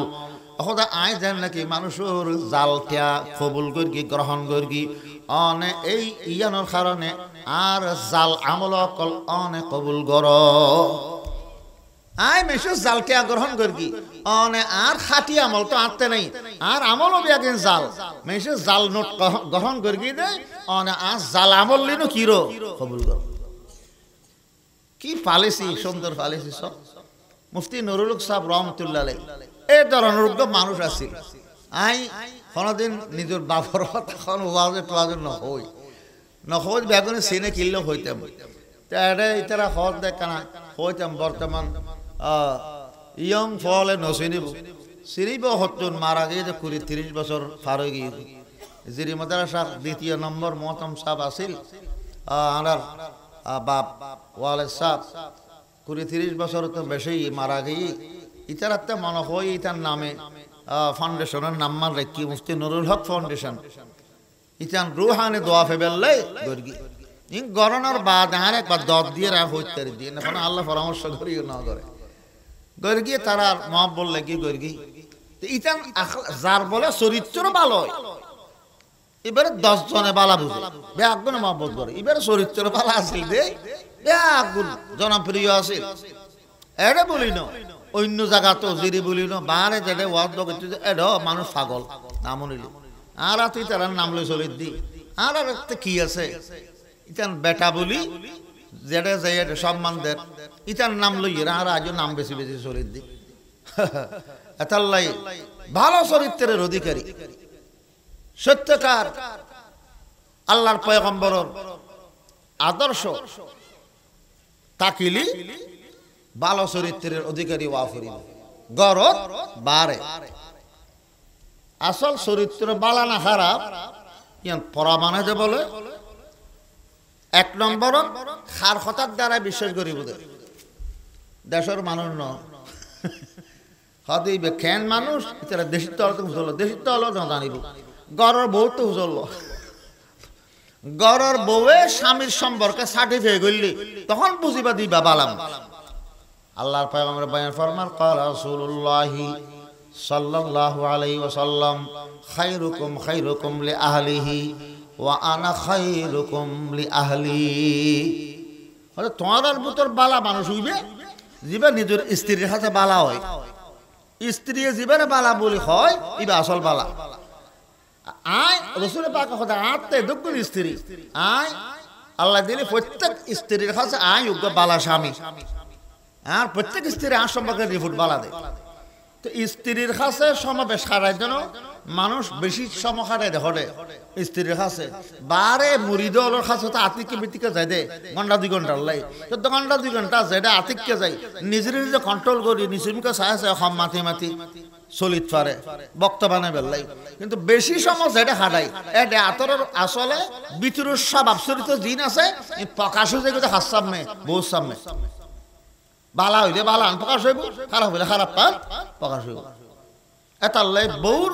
সদা। আই যেন নাকি মানুষের জাল টিয়া কবুল করি গ্রহণ করি অনে এই ইয়ানোর কারণে আর জাল আমল অকল অনে কবুল গর। আই মেশু জাল টিয়া গ্রহণ করি অনে আর খাটি আমল তো আনতে নাই, আর আমলও বিয়াকিন জাল মেশু জাল নোট গ্রহণ করি দে অনে আর জাল আমল লিনো কিরো কবুল গর। কি পালিসি, সুন্দর পালিসি সব। মুফতি নুরুল হক সাহেব রহমতুল্লাহ আলাইহি এই ধরনের মানুষ আছে। আই কোনদিন নিজের বাবার কথা কোন ওয়াজে টোয়াজে নহই বেগুনে সিনে কিনলেও হইতাম। এটা ইতারা হর দেখা না হইতাম। বর্তমান ইয়ং ফলে নচিনিব, চিনিব হতুন মারা গিয়ে 20-30 বছর পার হয়ে গিয়ে। জিরি মাদ্রাসার 2য় নম্বর মহতম সাহেব আছিল আমার বাপ ওয়ালে সাহেব, 20-30 বছর তো বেশি মারা গিয়ে। ইতারাতে মনে হয় ইতার নামে ফাউন্ডেশনের নাম মান রেখি মুফতি নুরুল হক ফাউন্ডেশন। ইতান রুহানি দোয়া ফেবেললে গর্গি ইন গরনার বাদ আর একবার দদ দিয়ে রা হইতে দিয়ে না, আল্লাহ পরামর্শ করিও না করে গর্গি তারা মহাব বললে কি গর্গি ইতান যার বলে চরিত্র ভালো হয়, এবারে 10 জনে বালা বুঝে বেআগুন মহব্বত করে। এবারে চরিত্র ভালো আছিল দে বেআগুন জনপ্রিয় আছিল, এটা বলি না অন্য জায়গা তো জিরি বলি না বাহারে যেটা ওয়াদ করতে এড মানুষ পাগল নাম নিল। আর তুই তার নাম লই চলি দি আর একটা কি আছে ইতান বেটা বলি যেটা যাই সম্মান দেন ইতার নাম লই আর আজ নাম বেশি বেশি চলি দি। এতাল্লাই ভালো চরিত্রের অধিকারী সত্যকার আল্লাহর পয়গম্বরের আদর্শ তাকিলি ভালো চরিত্রের অধিকারী ওয়াফরি গরত বারে। আসল চরিত্র বালা না খারাপ ইয়ান পরামানে যে বলে 1 নম্বর খার হঠাৎ দ্বারা বিশ্বাস করিব দেশের মানুষ ন হদিবে খেন মানুষ ইতারা দেশির তল তো হুজল, দেশির তল না জানিব গড়ের বউ তো হুজল, গড়ের বউয়ে স্বামীর সম্পর্কে সার্টিফাই করলি তখন বুঝিবা দিবা বালাম। আল্লাহর পয়গম্বর বয়ান ফরমান ক্বাল রাসূলুল্লাহ সাল্লাল্লাহু আলাইহি ওয়াসাল্লাম খায়রুকুম খায়রুকুম লি আহলিহি ওয়া আনা খায়রুকুম লি আহলি। মানে তোমার ভিতর বালা মানুষ হইবে জিবা নিজের স্ত্রীর হাতে বালা হয়, স্ত্রী জীবনে বালা বলি হয় ইবা আসল বালা। আয় রাসূল পাক কথা আতে দুগুণ স্ত্রী আয় আল্লাহ দিলে প্রত্যেক স্ত্রীর কাছে আয় যোগ্য বালা স্বামী, আর প্রত্যেক স্ত্রী আর সম্পর্কে রিপোর্ট বালা দেয়। তো স্ত্রীর কাছে সমাবেশ হারাই যেন মানুষ বেশি সময় হারাই দেখে স্ত্রীর কাছে বারে মুরিদলের কাছে তো আতিকে বিতিকে যায় দে ঘন্টা 2 ঘন্টার লাই, তো ঘন্টা 2 ঘন্টা যেটা আতিককে যায় নিজের নিজে কন্ট্রোল করি নিজেকে চাই চাই হম মাতি মাতি চলিত পারে বক্তব্য বেলাই। কিন্তু বেশি সময় যেটা হারাই এটা আতরের আসলে ভিতরের সব আবসরিত জিন আছে প্রকাশ হয়ে যায় হাত সামনে বউ সামনে। বালা হইলে বালা প্রকাশ হইব, খারাপ হইলে খারাপ পান প্রকাশ হইব। এতাল্লাই বউর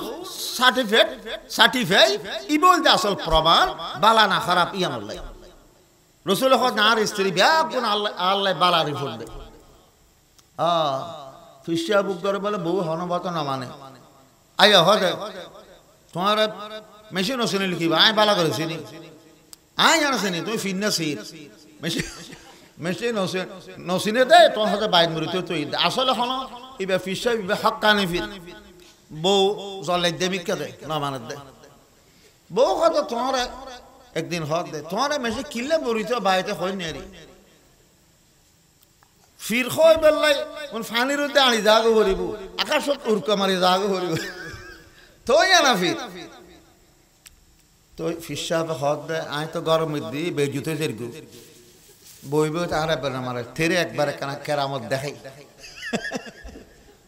সার্টিফাই ই বলতে আসল প্রমাণ বালা না খারাপ ইয়ানুল্লাহ রসুল নার স্ত্রী ব্যাগুন আল্লাহ বালা রিপোর্ট দে ফিসা বুক করে বলে বউ হনবত না মানে আইয়া হদে তোমার মেশিন ওসিনি লিখিবা আয় বালা করেছি নি আয় জানাসিনি তুমি ফিরনা সির মেশিন নসিনে দে তোমার হাতে বাইক মরিতে তুই আসলে হন ইবা ফিসা ইবা হক্কানি ফির বউ জলে দে মিকা দে না মানে দে বউ কত তোমার একদিন হদ দে তোমার মেশে কিল্লে মরিতে বাইতে হই নেরি ফির হয় বেল্লাই কোন ফানির উদ্দে আনি জাগো হরিব আকাশত উড়কা মারি জাগো হরিব তোই না ফির তো ফিসা হদ দে আয় তো গরম দি বেজুতে জেরগু বইবে তাহারা বেনা মারে তেরে একবার কানা কেরামত দেখাই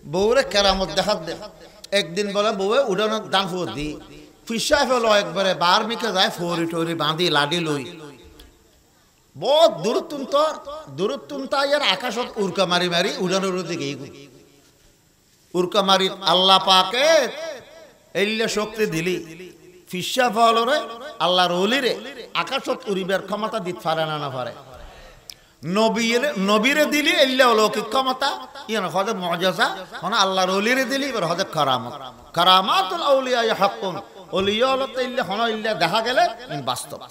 বউরে কেরামত দেখাত দে একদিন বলে বউয়ে উড়ানো দান ফুট দি ফিসা ফেলো একবারে বার মিকে যায় ফোরি টোরি বাঁধি লাডি লই বহুত দূরত্বতা ইয়ার আকাশত উড়কা মারি মারি উড়ানোর দিকে উড়কা মারি আল্লাহ পাকে এল্লে শক্তি দিলি ফিসা ফলরে আল্লাহর ওলিরে আকাশত উড়িবার ক্ষমতা দিতে পারে না পারে নবীরে দিলি এল্লে অলৌকিক ক্ষমতা ইয়ান হদে মুআজিজা মানে আল্লাহর ওলিরে দিলি এবার হদে কারামাতুল আউলিয়া হাক্কুন ওলিয়া হলতে ইল্লে হন ইল্লে দেখা গেলে বাস্তব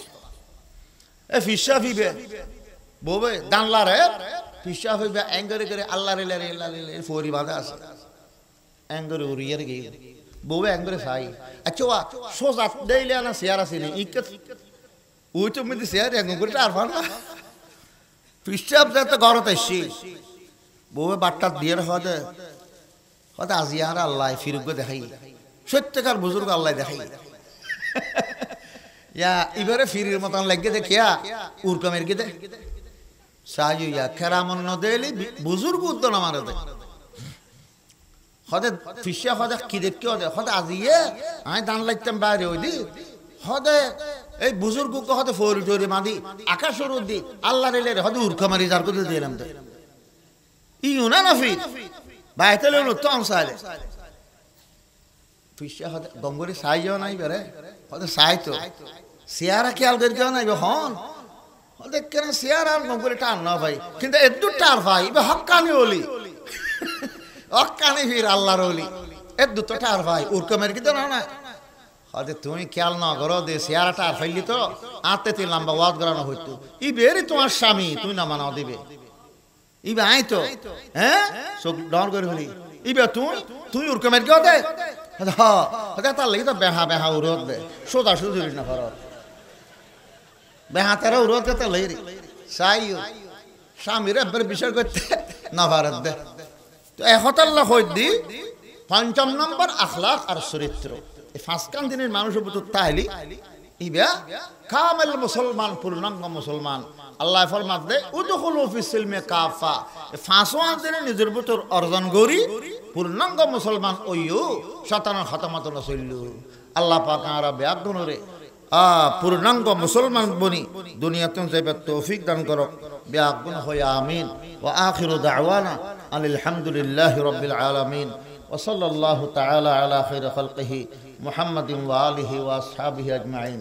এ ফিসা ফিবে ববে দানলারে ফিসা হইবে অ্যাঙ্গরে করে আল্লাহর ইল্লে ফরি বাঁধা আছে অ্যাঙ্গরে উড়িয়ার গিয়ে ববে অ্যাঙ্গরে সাই আচ্ছা সোজা দেইলে না শেয়ার আছে নি ইকত ওই তো মধ্যে শেয়ার অ্যাঙ্গরে আর ভাড়া ফিসাব যাতে ঘরতে এসছি বউয়ে বাট্টা দিয়ে হদে আজি আর আল্লাহ ফিরুকে দেখাই সত্যকার বুজুর্গ আল্লাহ দেখাই ইয়া এবারে ফিরির মতন লাগিয়ে দেখিয়া উরকমের গিয়ে দে সাহায্য ইয়া কেরামন নদেলি বুজুর্গ উদ্দন আমার দে হদে ফিসা হদে কি দেখি হদে আজিয়ে আমি দান লাগতাম বাইরে ওই দি হদে এই বুজুর্গকে হদে ফরি টরি মাদি আকাশের উদ্দি আল্লাহ রেলে হদে উর্খা মারি যার করে দিলাম দে ইউনা নাফি বাইতে লইল তো আমসালে ফিসা হদে গঙ্গরি সাইও নাই বেরে হদে সাই তো সিয়ারা খেয়াল করি কেউ নাই হন হদে কেন সিয়ারা গঙ্গরি টান না ভাই কিন্তু এদু টার ভাই বে হক্কানি ওলি হক্কানি ফির আল্লাহর ওলি এদু তো টার ভাই উর্খা মারি কি তো না হদে তুমি খেয়াল না করো দে সিয়ারাটা আর ফাইলি তো আতে তে লম্বা ওয়াদ করানো হইতো ই বেরি তোমার স্বামী তুমি না মানাও দিবে ইবে আই তো হ্যাঁ সব ডর করে হলি ইবে তুই উড়কে মের গো দে হ্যাঁ হদে তার লাগি তো বেহা উরত দে সোজা সুজুরি না ফরত বেহা তারা উরত তে লইরি সাইও স্বামীর একবার বিচার করতে না ভারত দে তো একতাল্লাহ হই দি পঞ্চম নম্বর আখলাক আর চরিত্র ফাঁসকান দিনের মানুষের প্রতি তাইলি ইবা কামেল মুসলমান পূর্ণাঙ্গ মুসলমান আল্লাহ ফরমাত দে উদখুলু ফিস সিলমি কাফা ফাঁসওয়ান দিনে নিজের ভিতর অর্জন করি পূর্ণাঙ্গ মুসলমান ওইও শতানের খাতামাত নসইলু আল্লাহ পাক আরা ব্যাগুনরে পূর্ণাঙ্গ মুসলমান বনি দুনিয়াতে যাইবে তৌফিক দান করো ব্যাগুন হয় আমিন ওয়া আখিরু দাওয়ানা আলহামদুলিল্লাহি রাব্বিল আলামিন وصلى الله تعالى على خير خلقه محمد وآله وأصحابه أجمعين